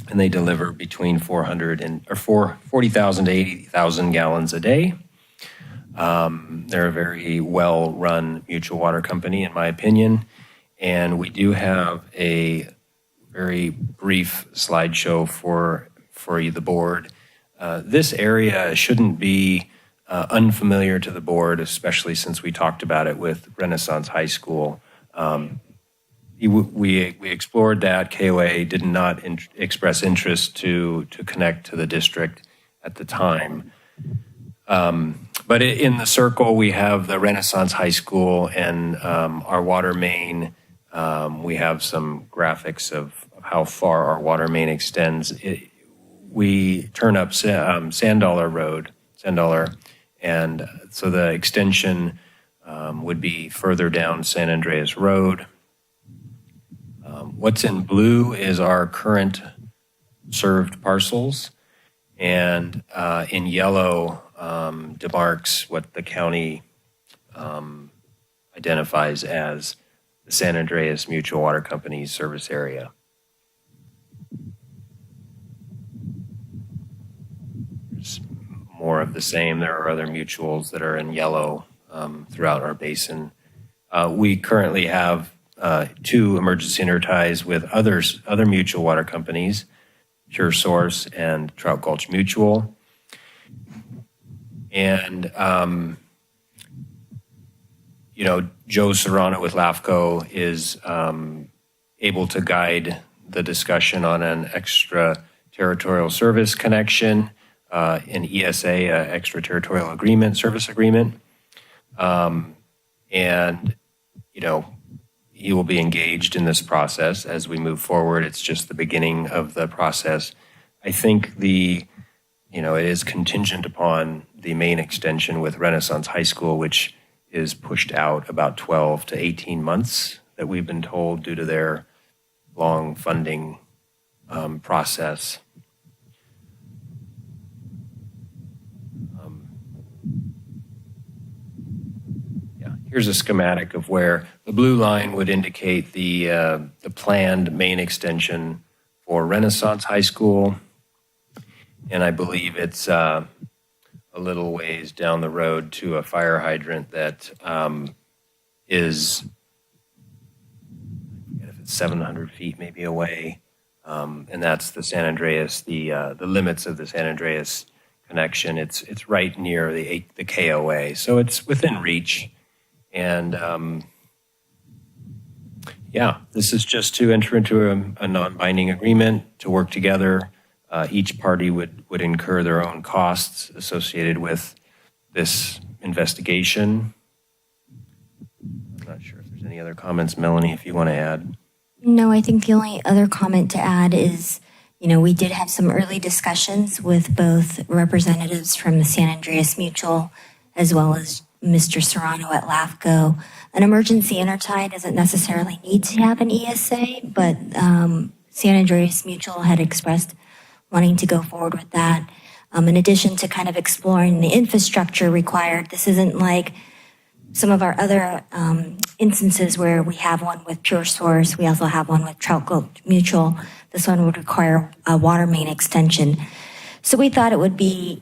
And they deliver between 40,000 to 80,000 gallons a day. They're a very well-run mutual water company, in my opinion. And we do have a very brief slideshow for the board. This area shouldn't be unfamiliar to the board, especially since we talked about it with Renaissance High School. We explored that. KOA did not express interest to connect to the district at the time. But in the circle, we have the Renaissance High School and our water main. We have some graphics of how far our water main extends. We turn up Sandollar Road, and so the extension would be further down San Andreas Road. What's in blue is our current served parcels, and in yellow demarks what the county identifies as the San Andreas Mutual Water Company's service area. There's more of the same. There are other mutuals that are in yellow throughout our basin. We currently have 2 emergency interties with other mutual water companies, Pure Source and Trout Gulch Mutual. And, Joe Serrano with LAFCO is able to guide the discussion on an extraterritorial service connection, an ESA, extraterritorial agreement, service agreement. He will be engaged in this process as we move forward. It's just the beginning of the process. I think it is contingent upon the main extension with Renaissance High School, which is pushed out about 12 to 18 months that we've been told due to their long funding process. here's a schematic of where the blue line would indicate the planned main extension for Renaissance High School. And I believe it's a little ways down the road to a fire hydrant that is, I forget if it's 700 feet maybe away. And that's the San Andreas, the limits of the San Andreas connection. It's right near the KOA, so it's within reach. And yeah, this is just to enter into a non-binding agreement to work together. Each party would incur their own costs associated with this investigation. I'm not sure if there's any other comments, Melanie, if you want to add. No, I think the only other comment to add is, we did have some early discussions with both representatives from the San Andreas Mutual as well as Mr. Serrano at LAFCO. An emergency intertie doesn't necessarily need to have an ESA, but San Andreas Mutual had expressed wanting to go forward with that. In addition to kind of exploring the infrastructure required, this isn't like some of our other instances where we have one with Pure Source. We also have one with Trout Gulch Mutual. This one would require a water main extension. So we thought it would be,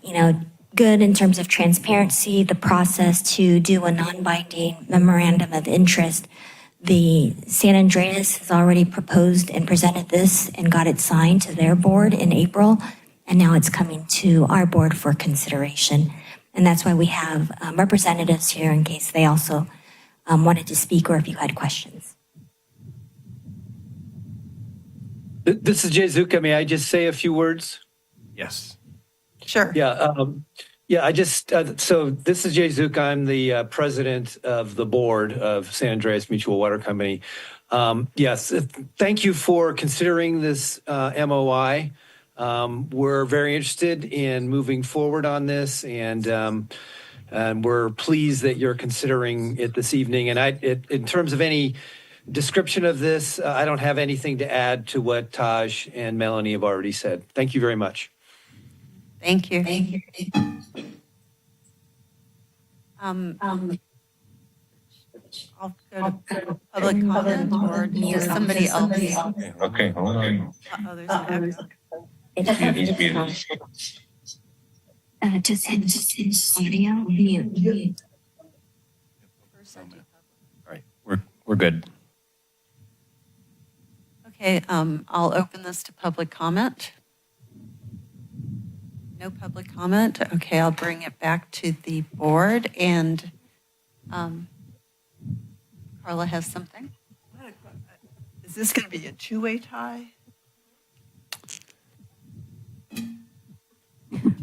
good in terms of transparency, the process to do a non-binding memorandum of interest. The San Andreas has already proposed and presented this and got it signed to their board in April, and now it's coming to our board for consideration. And that's why we have representatives here in case they also wanted to speak or if you had questions. This is Jay Zuka. May I just say a few words? Yes. Sure. Yeah, I just, so this is Jay Zuka. I'm the president of the board of San Andreas Mutual Water Company. Yes, thank you for considering this MOI. We're very interested in moving forward on this, and we're pleased that you're considering it this evening. And in terms of any description of this, I don't have anything to add to what Taj and Melanie have already said. Thank you very much. Thank you. I'll go to public comment or does somebody else? Okay, hold on. Oh, there's an echo. He's muted. Just hit audio mute. All right, we're good. Okay, I'll open this to public comment. No public comment. Okay, I'll bring it back to the board, and Carla has something. Is this going to be a two-way tie?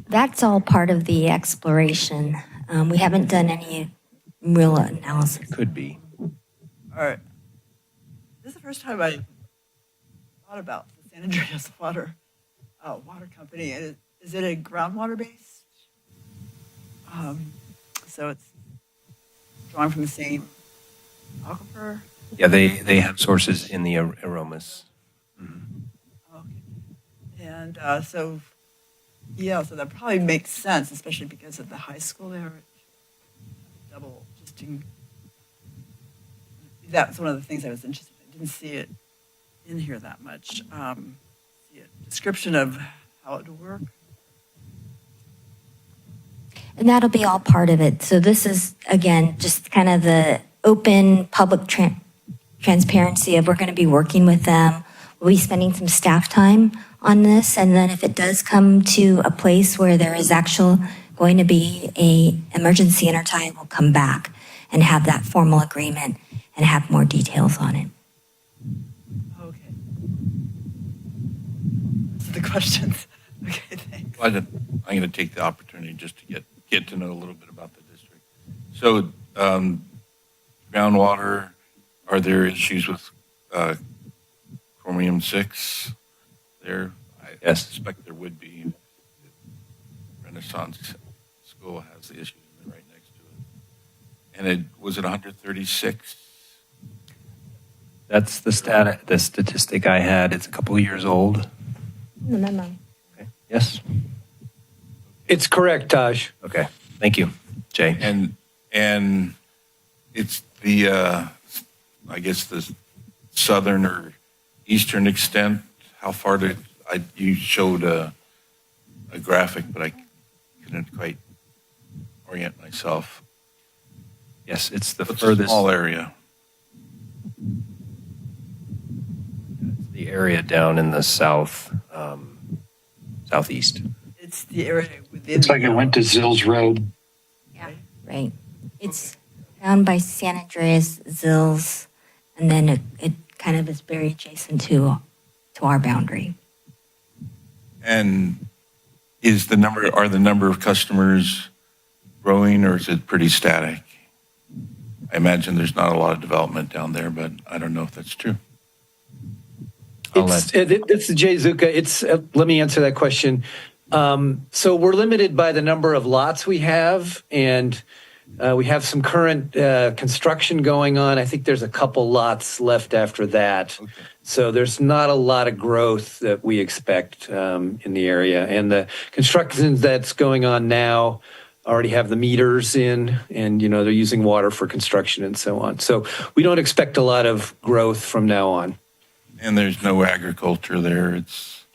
That's all part of the exploration. We haven't done any real analysis. Could be. All right. This is the first time I thought about the San Andreas Water Company. And is it a groundwater based? So it's drawing from the same aquifer? Yeah, they have sources in the aromas. Mm-hmm. Okay. And so that probably makes sense, especially because of the high school there. Double, that's one of the things I was interested in. I didn't see it in here that much. See a description of how it would work. And that'll be all part of it. So this is, again, just kind of the open public transparency of we're going to be working with them. We'll be spending some staff time on this. And then if it does come to a place where there is going to be a emergency intertie, we'll come back and have that formal agreement and have more details on it. Okay. So the questions. Okay, thanks. Well, I'm going to take the opportunity just to get to know a little bit about the district. So, groundwater, are there issues with chromium-6 there? I suspect there would be. Renaissance School has the issues right next to it. And was it 136? That's the statistic I had. It's a couple of years old. The memo. Okay. Yes. It's correct, Taj. Okay. Thank you, Jay. And It's the, I guess the southern or eastern extent. How far did, you showed a graphic, but I couldn't quite orient myself. Yes, it's the It's a furthest. small area. The area down in the south, southeast. It's the area within. It's like it went to Zills Road. Right. It's down by San Andreas, Zills, and then it kind of is very adjacent to our boundary. And are the number of customers growing, or is it pretty static? I imagine there's not a lot of development down there, but I don't know if that's true. It's Jay Zuka. Let me answer that question. So we're limited by the number of lots we have, and we have some current construction going on. I think there's a couple lots left after that. Okay. So there's not a lot of growth that we expect in the area. And the construction that's going on now already have the meters in, and they're using water for construction and so on. So we don't expect a lot of growth from now on. And there's no agriculture there.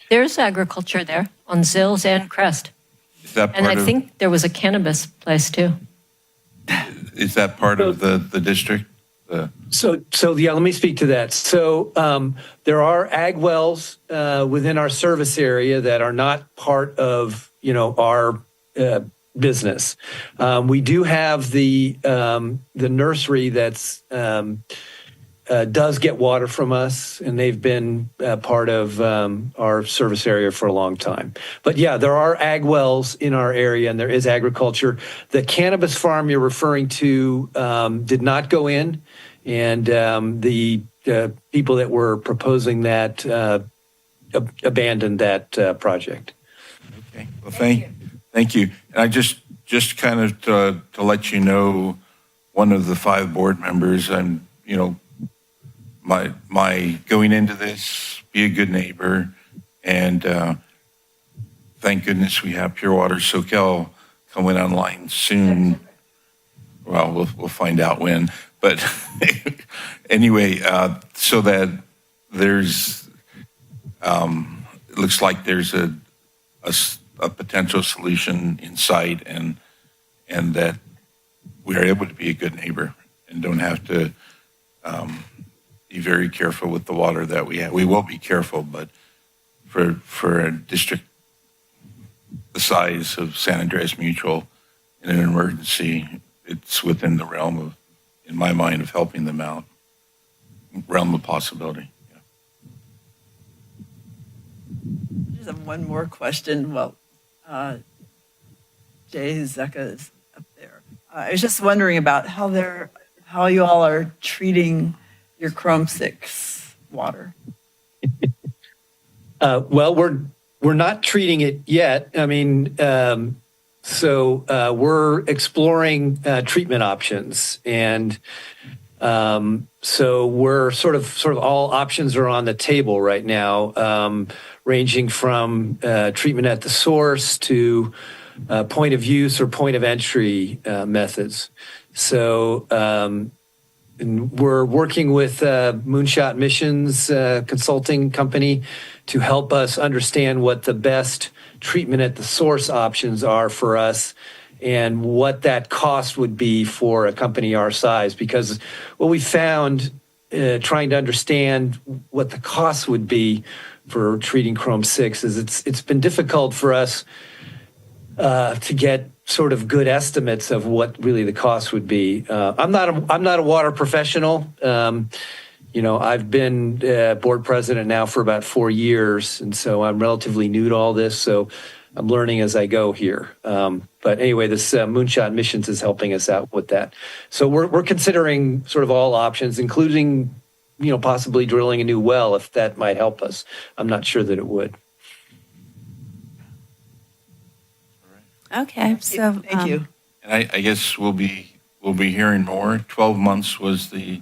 There's agriculture there on Zills and Crest. Is that part And I of, think there was a cannabis place too. is that part of the district? So yeah, let me speak to that. So there are ag wells within our service area that are not part of our business. We do have the nursery that's does get water from us, and they've been part of our service area for a long time. But yeah, there are ag wells in our area, and there is agriculture. The cannabis farm you're referring to did not go in, and the people that were proposing that abandoned that project. Okay. Well, thank you. And I just kind of to let you know, one of the 5 board members, I'm my going into this, be a good neighbor, and thank goodness we have Pure Water Soquel coming online soon. Well, we'll find out when, but anyway, so that there's it looks like there's a potential solution in sight, and that we are able to be a good neighbor and don't have to be very careful with the water that we have. We will be careful, but for a district the size of San Andreas Mutual in an emergency, it's within the realm of, in my mind, of helping them out, realm of possibility. Yeah. I just have one more question. Well, Jay Zuka is up there. I was just wondering about how you all are treating your Chrome 6 water. Well, we're not treating it yet. I mean, so we're exploring treatment options, and so we're sort of all options are on the table right now, ranging from treatment at the source to point of use or point of entry methods. So. And we're working with Moonshot Missions consulting company to help us understand what the best treatment at the source options are for us and what that cost would be for a company our size. Because what we found trying to understand what the cost would be for treating Chrome 6 is it's been difficult for us to get sort of good estimates of what really the cost would be. I'm not a water professional. I've been board president now for about 4 years, and so I'm relatively new to all this. So I'm learning as I go here. But anyway, this Moonshot Missions is helping us out with that. So we're considering sort of all options, including possibly drilling a new well if that might help us. I'm not sure that it would. Okay, so Thank you. And I guess we'll be hearing more. 12 months was in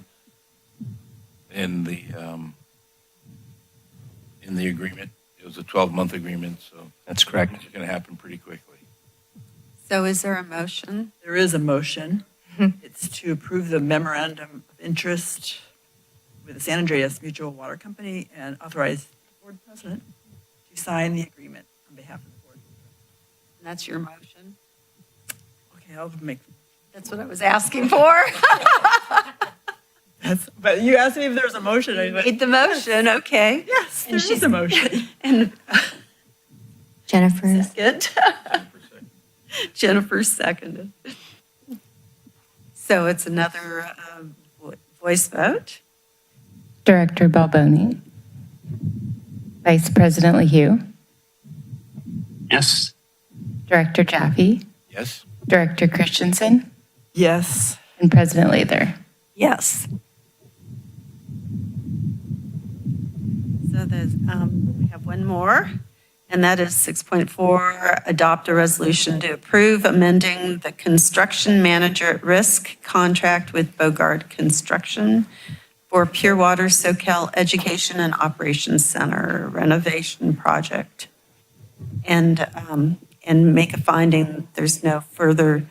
the agreement. It was a 12-month agreement, so That's correct. it's going to happen pretty quickly. So is there a motion? There is a motion. It's to approve the memorandum of interest with the San Andreas Mutual Water Company and authorize the board president to sign the agreement on behalf of the board. And that's your motion? Okay, I'll make. That's what I was asking for. But you asked me if there's a motion. I went, Made the motion, okay. yes, there is a motion. And Jennifer? second. Jennifer seconded. So it's another voice vote. Director Balboni, Vice President LeHue, Yes. Director Jaffe, Yes? Director Christensen, Yes. and President Lather. Yes. So there's, we have one more, and that is 6.4, adopt a resolution to approve amending the construction manager at risk contract with Bogard Construction for Pure Water Soquel Education and Operations Center renovation project. And make a finding there's no further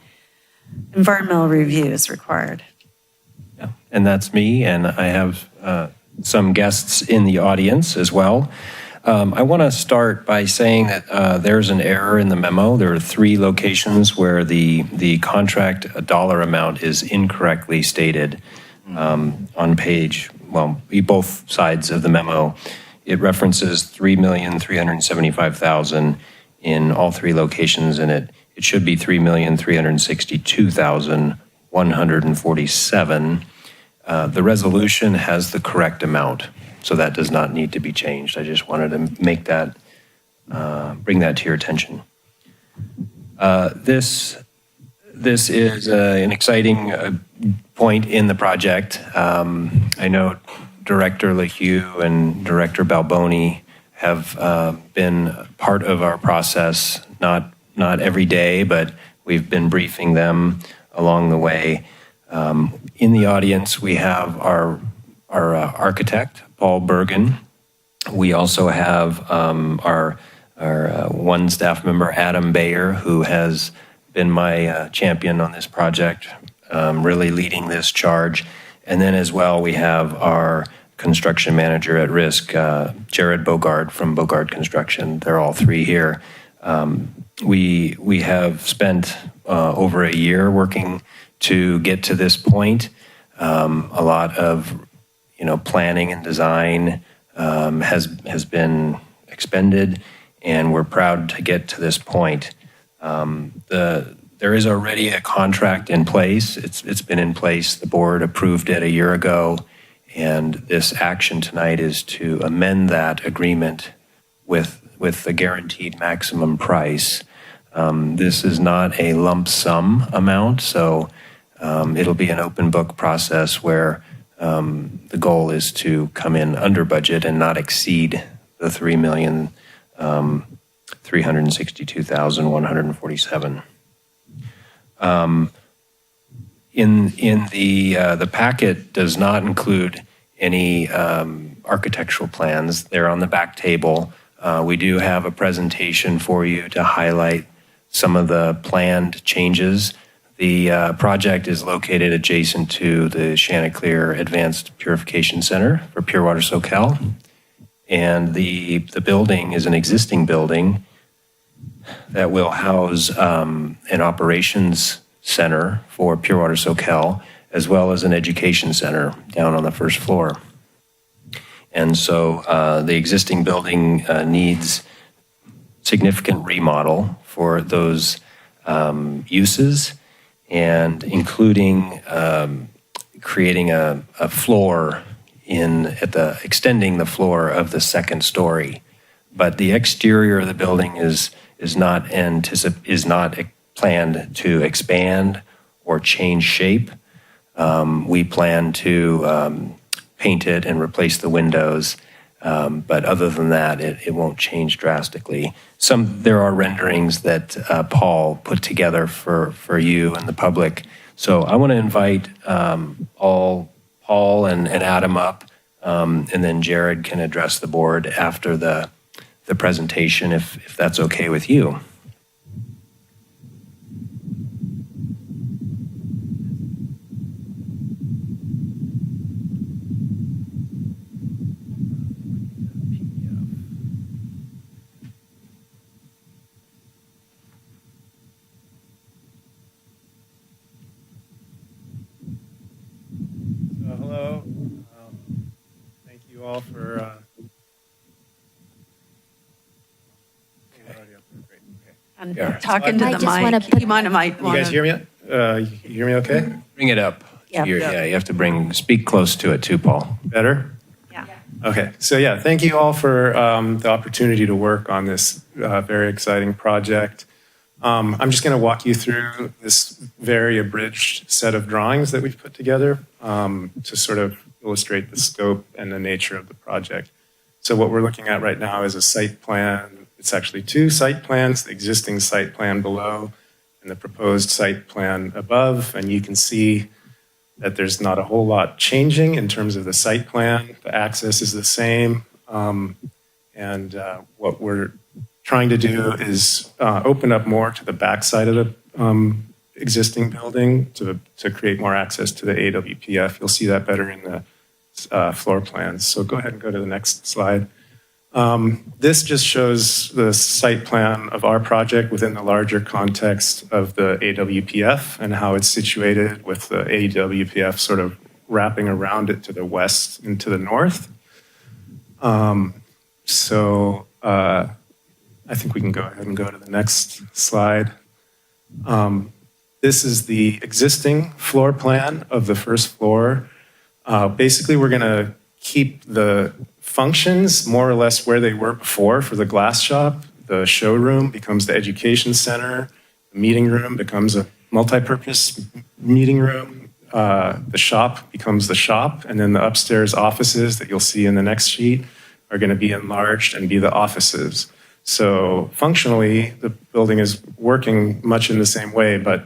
environmental review is required. Yeah, and that's me, and I have some guests in the audience as well. I want to start by saying that there's an error in the memo. There are 3 locations where the contract dollar amount is incorrectly stated on page, well, both sides of the memo. It references $3,375,000 in all 3 locations, and it should be $3,362,147. The resolution has the correct amount, so that does not need to be changed. I just wanted to make that, bring that to your attention. This is an exciting point in the project. I know Director LeHue and Director Balboni have been part of our process, not every day, but we've been briefing them along the way. In the audience, we have our architect, Paul Bergen. We also have our one staff member, Adam Bayer, who has been my champion on this project, really leading this charge. And then as well, we have our construction manager at risk, Jared Bogard from Bogard Construction. They're all 3 here. We have spent over a year working to get to this point. A lot of planning and design has been expended, and we're proud to get to this point. There is already a contract in place. It's been in place. The board approved it a year ago, and this action tonight is to amend that agreement with the guaranteed maximum price. This is not a lump sum amount, so it'll be an open book process where the goal is to come in under budget and not exceed the $3,362,147. In the packet does not include any architectural plans. They're on the back table. We do have a presentation for you to highlight some of the planned changes. The project is located adjacent to the Chanticleer Advanced Purification Center for Pure Water Soquel. And the building is an existing building that will house an operations center for Pure Water Soquel, as well as an education center down on the first floor. And so the existing building needs significant remodel for those uses, and including creating a floor extending the floor of the second story. But the exterior of the building is not planned to expand or change shape. We plan to paint it and replace the windows, but other than that, it won't change drastically. There are renderings that Paul put together for you and the public. So I want to invite Paul and Adam up, and then Jared can address the board after the presentation, if that's okay with you. kind Yeah. of talking to I the just wanna mic. put- You might You guys hear me? You hear me okay? Bring it up. Yeah. Yeah, you have to speak close to it too, Paul. Better? Yeah. Okay, so yeah, thank you all for the opportunity to work on this very exciting project. I'm just going to walk you through this very abridged set of drawings that we've put together to sort of illustrate the scope and the nature of the project. So what we're looking at right now is a site plan. It's actually two site plans, the existing site plan below and the proposed site plan above. And you can see that there's not a whole lot changing in terms of the site plan. The access is the same. What we're trying to do is open up more to the backside of the existing building to create more access to the AWPF. You'll see that better in the floor plans. So go ahead and go to the next slide. This just shows the site plan of our project within the larger context of the AWPF and how it's situated with the AWPF sort of wrapping around it to the west and to the north. I think we can go ahead and go to the next slide. This is the existing floor plan of the first floor. Basically, we're going to keep the functions more or less where they were before for the glass shop. The showroom becomes the education center. The meeting room becomes a multi-purpose meeting room. The shop becomes the shop. And then the upstairs offices that you'll see in the next sheet are going to be enlarged and be the offices. So functionally, the building is working much in the same way, but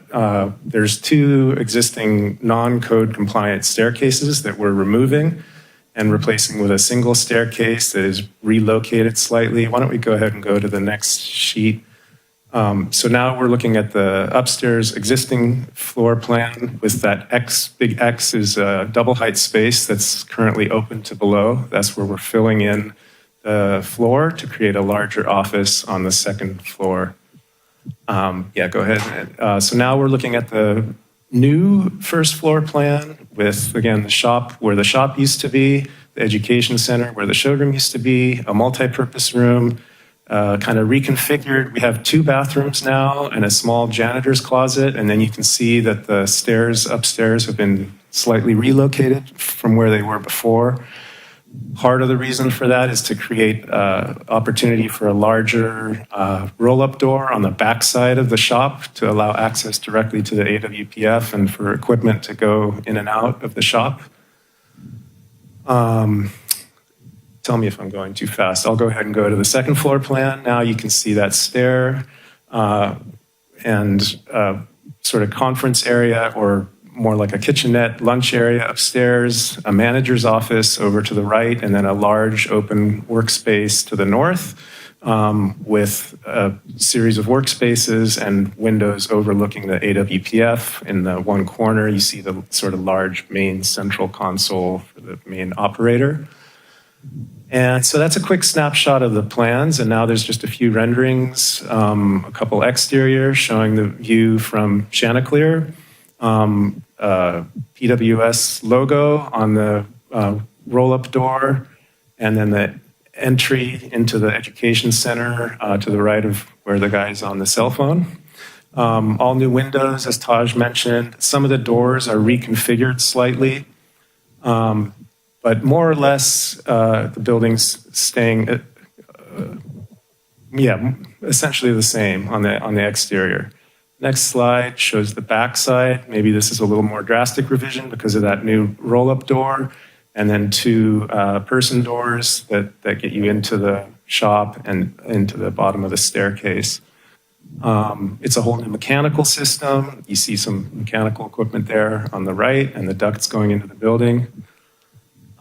there's two existing non-code compliant staircases that we're removing and replacing with a single staircase that is relocated slightly. Why don't we go ahead and go to the next sheet? So now we're looking at the upstairs existing floor plan with that big X is a double height space that's currently open to below. That's where we're filling in the floor to create a larger office on the second floor. Yeah, go ahead. So now we're looking at the new first floor plan with, again, the shop where the shop used to be, the education center where the showroom used to be, a multi-purpose room, kind of reconfigured. We have 2 bathrooms now and a small janitor's closet, and then you can see that the stairs upstairs have been slightly relocated from where they were before. Part of the reason for that is to create opportunity for a larger roll-up door on the backside of the shop to allow access directly to the AWPF and for equipment to go in and out of the shop. Tell me if I'm going too fast. I'll go ahead and go to the second floor plan. Now you can see that stair and sort of conference area or more like a kitchenette lunch area upstairs, a manager's office over to the right, and then a large open workspace to the north with a series of workspaces and windows overlooking the AWPF. In the one corner, you see the sort of large main central console for the main operator. And so that's a quick snapshot of the plans. And now there's just a few renderings, a couple exterior showing the view from Chanticleer. PWS logo on the roll-up door, and then the entry into the education center to the right of where the guy's on the cell phone. All new windows, as Taj mentioned. Some of the doors are reconfigured slightly, but more or less the building's staying, essentially the same on the exterior. Next slide shows the backside. Maybe this is a little more drastic revision because of that new roll-up door, and then 2 person doors that get you into the shop and into the bottom of the staircase. It's a whole new mechanical system. You see some mechanical equipment there on the right and the ducts going into the building.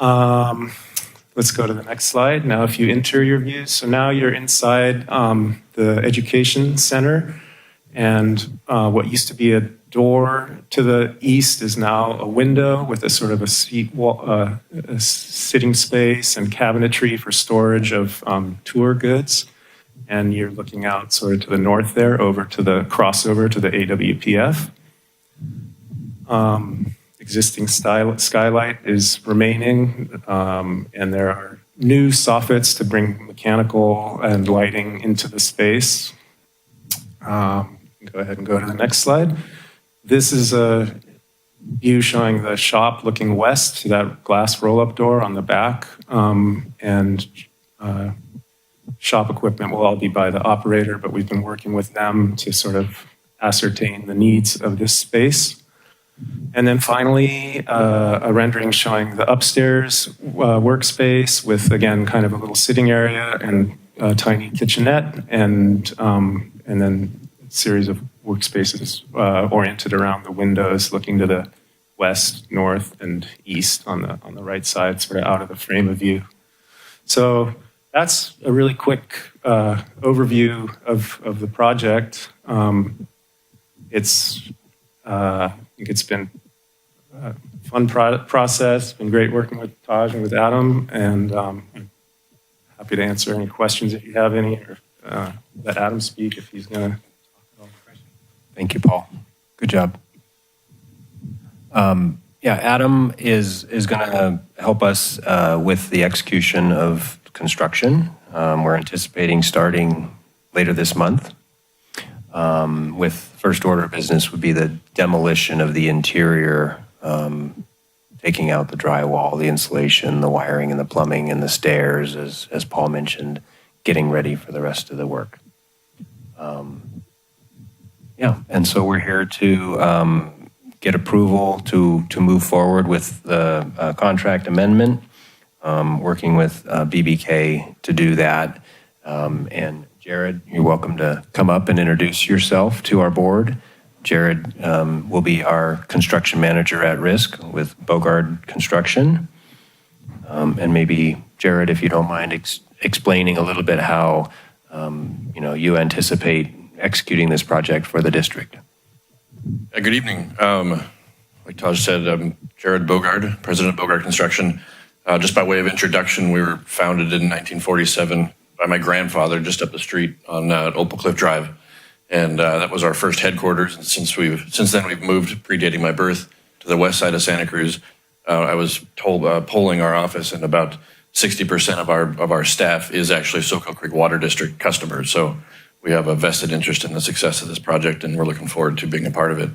Let's go to the next slide. Now a few interior views. So now you're inside the education center. And what used to be a door to the east is now a window with a sort of a sitting space and cabinetry for storage of tour goods. And you're looking out sort of to the north there over to the crossover to the AWPF. Existing skylight is remaining, and there are new soffits to bring mechanical and lighting into the space. Go ahead and go to the next slide. This is a view showing the shop looking west to that glass roll-up door on the back. Shop equipment will all be by the operator, but we've been working with them to sort of ascertain the needs of this space. And then finally, a rendering showing the upstairs workspace with, again, kind of a little sitting area and a tiny kitchenette, and then a series of workspaces oriented around the windows, looking to the west, north, and east on the right side, sort of out of the frame of view. So that's a really quick overview of the project. I think it's been a fun process. It's been great working with Taj and with Adam, and I'm happy to answer any questions if you have any, or let Adam speak if he's going to talk about all the questions. Thank you, Paul. Good job. Adam is going to help us with the execution of construction. We're anticipating starting later this month. With first order of business would be the demolition of the interior, taking out the drywall, the insulation, the wiring and the plumbing and the stairs, as Paul mentioned, getting ready for the rest of the work. And so we're here to get approval to move forward with the contract amendment, working with BBK to do that. And Jared, you're welcome to come up and introduce yourself to our board. Jared will be our construction manager at risk with Bogard Construction. And maybe, Jared, if you don't mind explaining a little bit how you anticipate executing this project for the district. Good evening. Like Taj said, I'm Jared Bogard, president of Bogard Construction. Just by way of introduction, we were founded in 1947 by my grandfather just up the street on Opal Cliff Drive. And that was our first headquarters. And since then we've moved, predating my birth, to the west side of Santa Cruz. I was told polling our office, and about 60% of our staff is actually Soquel Creek Water District customers. So we have a vested interest in the success of this project, and we're looking forward to being a part of it.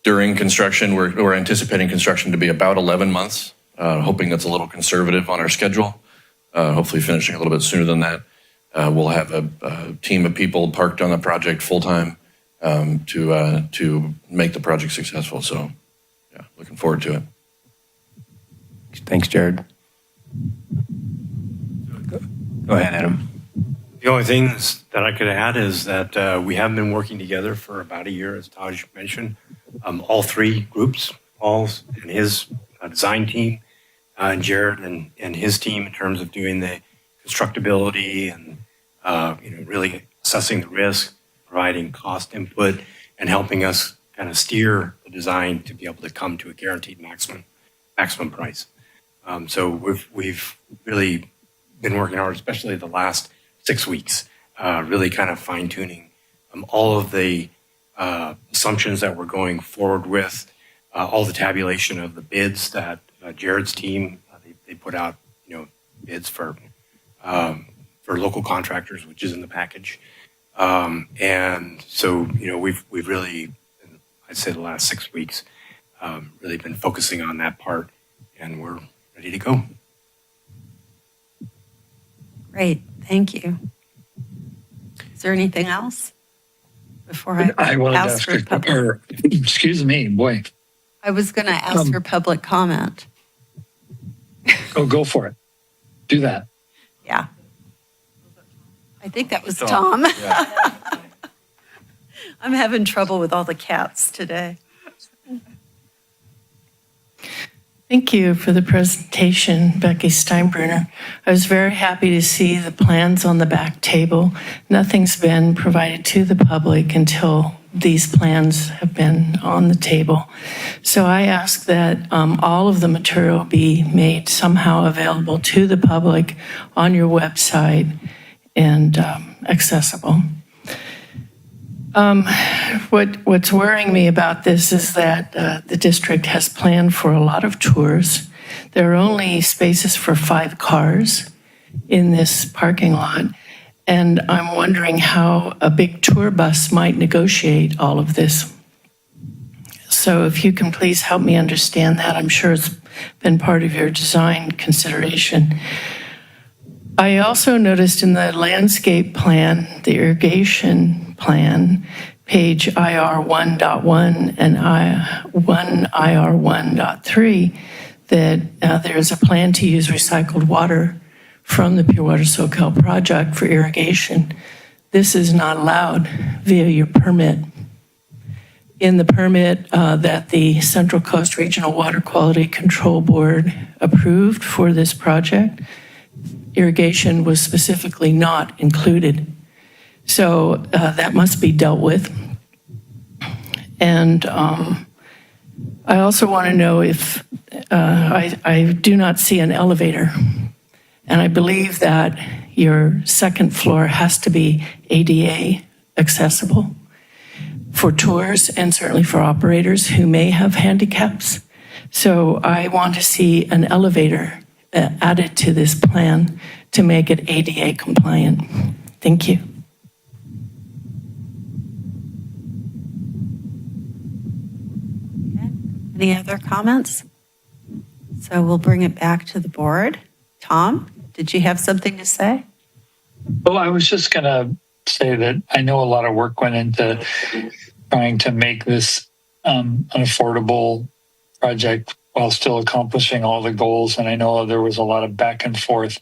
During construction, we're anticipating construction to be about 11 months, hoping that's a little conservative on our schedule. Hopefully finishing a little bit sooner than that. We'll have a team of people parked on the project full-time to make the project successful. So, looking forward to it. Thanks, Jared. Go ahead, Adam. The only things that I could add is that we have been working together for about a year, as Taj mentioned. All three groups, Paul's and his design team, and Jared and his team in terms of doing the constructability and really assessing the risk, providing cost input, and helping us kind of steer the design to be able to come to a guaranteed maximum price. So we've really been working hard, especially the last 6 weeks, really kind of fine tuning all of the assumptions that we're going forward with, all the tabulation of the bids that Jared's team they put out, bids for local contractors, which is in the package, and so we've really, I'd say the last 6 weeks, really been focusing on that part, and we're ready to go. Great, thank you. Is there anything else before I wanted to ask ask for public? Excuse me, boy. I was going to ask for public comment. Go for it. Do that. Yeah. I think that was Tom. Yeah. I'm having trouble with all the cats today. Thank you for the presentation, Becky Steinbruner. I was very happy to see the plans on the back table. Nothing's been provided to the public until these plans have been on the table. So I ask that all of the material be made somehow available to the public on your website and accessible. What's worrying me about this is that the district has planned for a lot of tours. There are only spaces for 5 cars in this parking lot, And I'm wondering how a big tour bus might negotiate all of this. So if you can please help me understand that, I'm sure it's been part of your design consideration. I also noticed in the landscape plan, the irrigation plan, page IR 1.1 and 1 IR 1.3, that there's a plan to use recycled water from the Pure Water Soquel project for irrigation. This is not allowed via your permit. In the permit that the Central Coast Regional Water Quality Control Board approved for this project, irrigation was specifically not included. So that must be dealt with. And I also want to know if I do not see an elevator. And I believe that your second floor has to be ADA accessible for tours and certainly for operators who may have handicaps. So I want to see an elevator added to this plan to make it ADA compliant. Thank you. Any other comments? So we'll bring it back to the board. Tom, did you have something to say? Well, I was just going to say that I know a lot of work went into trying to make this an affordable project while still accomplishing all the goals. And I know there was a lot of back and forth,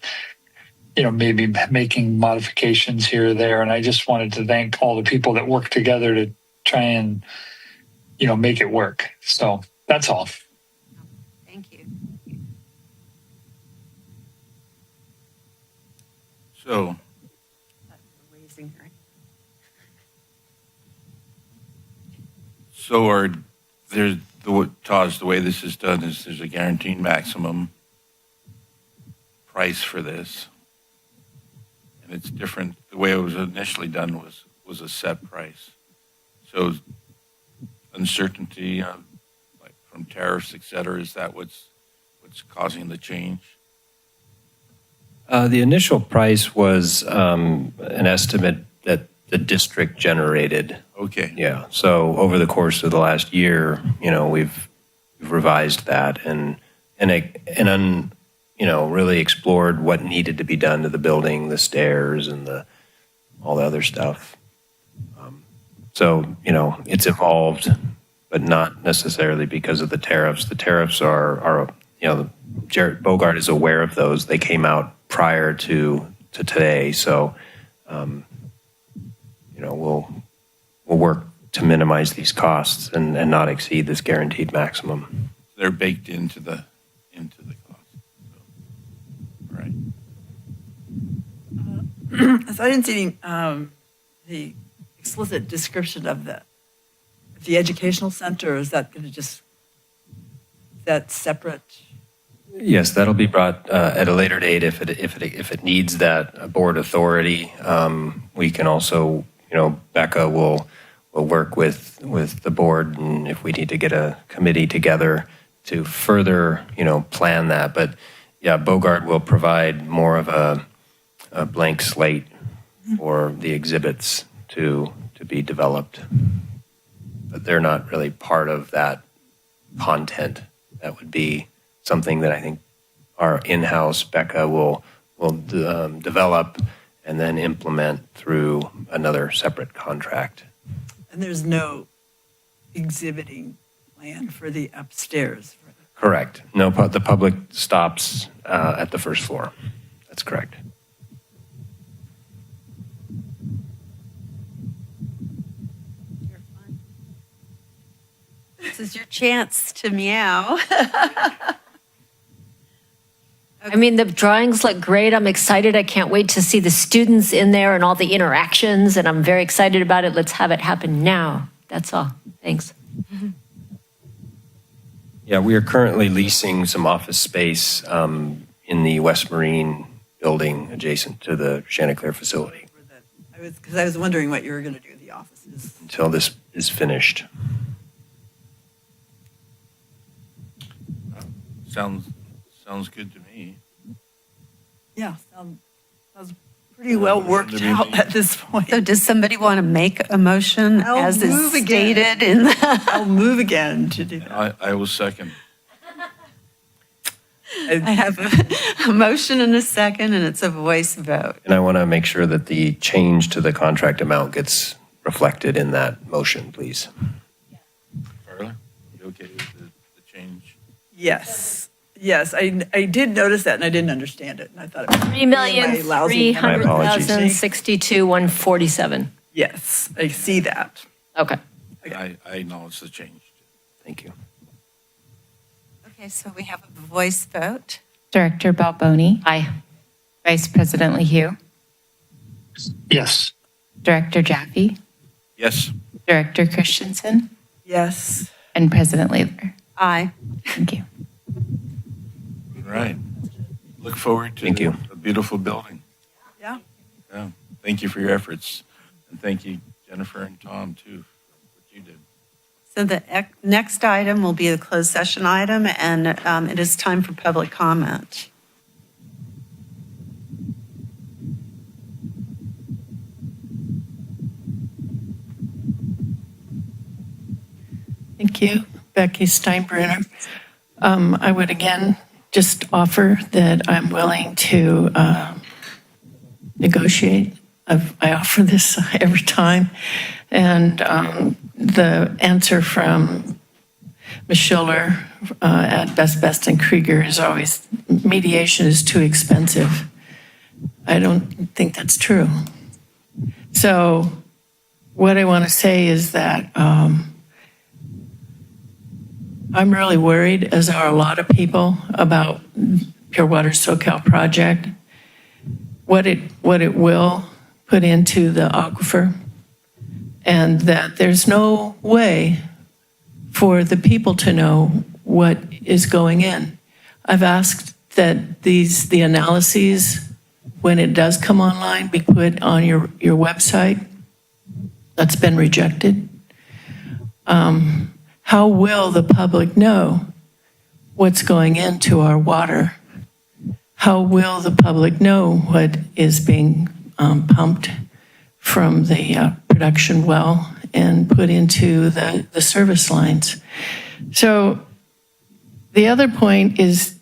maybe making modifications here or there. And I just wanted to thank all the people that worked together to try and, make it work. So that's all. Thank you. So, Taj, the way this is done is there's a guaranteed maximum price for this. And it's different. The way it was initially done was a set price. So uncertainty like from tariffs, et cetera, is that what's causing the change? The initial price was an estimate that the district generated. Okay. Yeah. So over the course of the last year, we've revised that and really explored what needed to be done to the building, the stairs, and all the other stuff. So it's evolved, but not necessarily because of the tariffs. The tariffs are Jared Bogart is aware of those. They came out prior to today. So, we'll work to minimize these costs and not exceed this guaranteed maximum. They're baked into the cost. So, right. So I didn't see any, the explicit description of the educational center. Is that going to is that separate? Yes, that'll be brought at a later date if it needs that board authority. We can also, Becca will work with the board, and if we need to get a committee together to further, plan that. But yeah, Bogart will provide more of a blank slate for the exhibits to be developed, but they're not really part of that content. That would be something that I think our in-house Becca will develop and then implement through another separate contract. And there's no exhibiting plan for the upstairs. Correct. No, the public stops at the first floor. That's correct. This is your chance to meow. I mean, the drawings look great. I'm excited. I can't wait to see the students in there and all the interactions, and I'm very excited about it. Let's have it happen now. That's all. Thanks. Yeah, we are currently leasing some office space in the West Marine building adjacent to the Chanticleer facility. Because I was wondering what you were going to do with the offices. Until this is finished. Sounds good to me. Yeah, sounds pretty well worked out at this point. So does somebody want to make a motion as is stated in the? I'll move again to do that. I will second. I have a motion and a second, and it's a voice vote. And I want to make sure that the change to the contract amount gets reflected in that motion, please. Carla, you okay with the change? Yes, yes, I did notice that and I didn't understand it. And I thought it was $3,300,062,147. Yes, I see that. Okay. I acknowledge the change. Thank you. Okay, so we have a voice vote. Director Balboni, Aye. Vice President Leahy, Yes. Director Jaffe, Yes. Director Christensen, Yes. and President Leither. Aye. Thank you. All right. Look forward to Thank you. a beautiful building. Yeah. Yeah. Thank you for your efforts. And thank you, Jennifer and Tom, too, for what you did. So the next item will be the closed session item, and it is time for public comment. Thank you, Becky Steinbrenner. I would again just offer that I'm willing to negotiate. I offer this every time. And the answer from Ms. Schiller at Best and Krieger is always mediation is too expensive. I don't think that's true. So what I want to say is that I'm really worried, as are a lot of people, about Pure Water Soquel project, what it will put into the aquifer, and that there's no way for the people to know what is going in. I've asked that the analyses, when it does come online, be put on your website. That's been rejected. How will the public know what's going into our water? How will the public know what is being pumped from the production well and put into the service lines? So the other point is,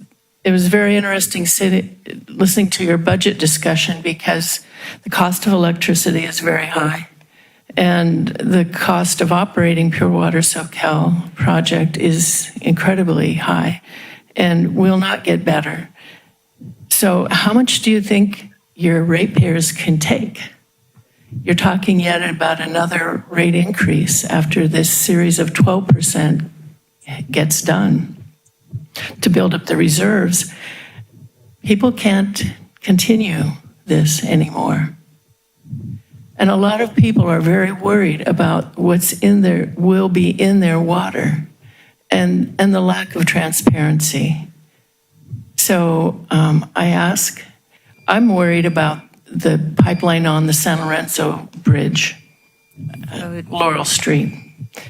it was very interesting listening to your budget discussion, because the cost of electricity is very high. And the cost of operating Pure Water Soquel project is incredibly high and will not get better. So how much do you think your ratepayers can take? You're talking yet about another rate increase after this series of 12% gets done to build up the reserves. People can't continue this anymore. And a lot of people are very worried about what's in there, will be in their water, and the lack of transparency. So I'm worried about the pipeline on the San Lorenzo Bridge, Laurel Street.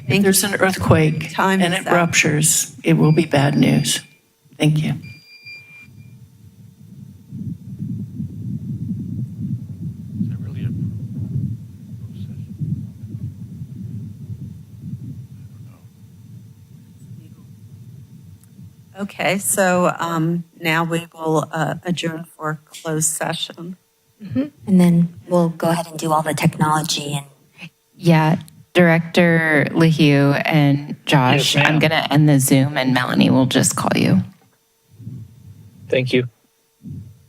If there's an earthquake and it ruptures, it will be bad news. Thank you. Is that really a closed session? I don't know. Okay, so now we will adjourn for closed session. And then we'll go ahead and do all the technology and Yeah, Director Leahy and Josh, Yes, ma'am. I'm going to end the Zoom and Melanie will just call you. Thank you.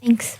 thanks.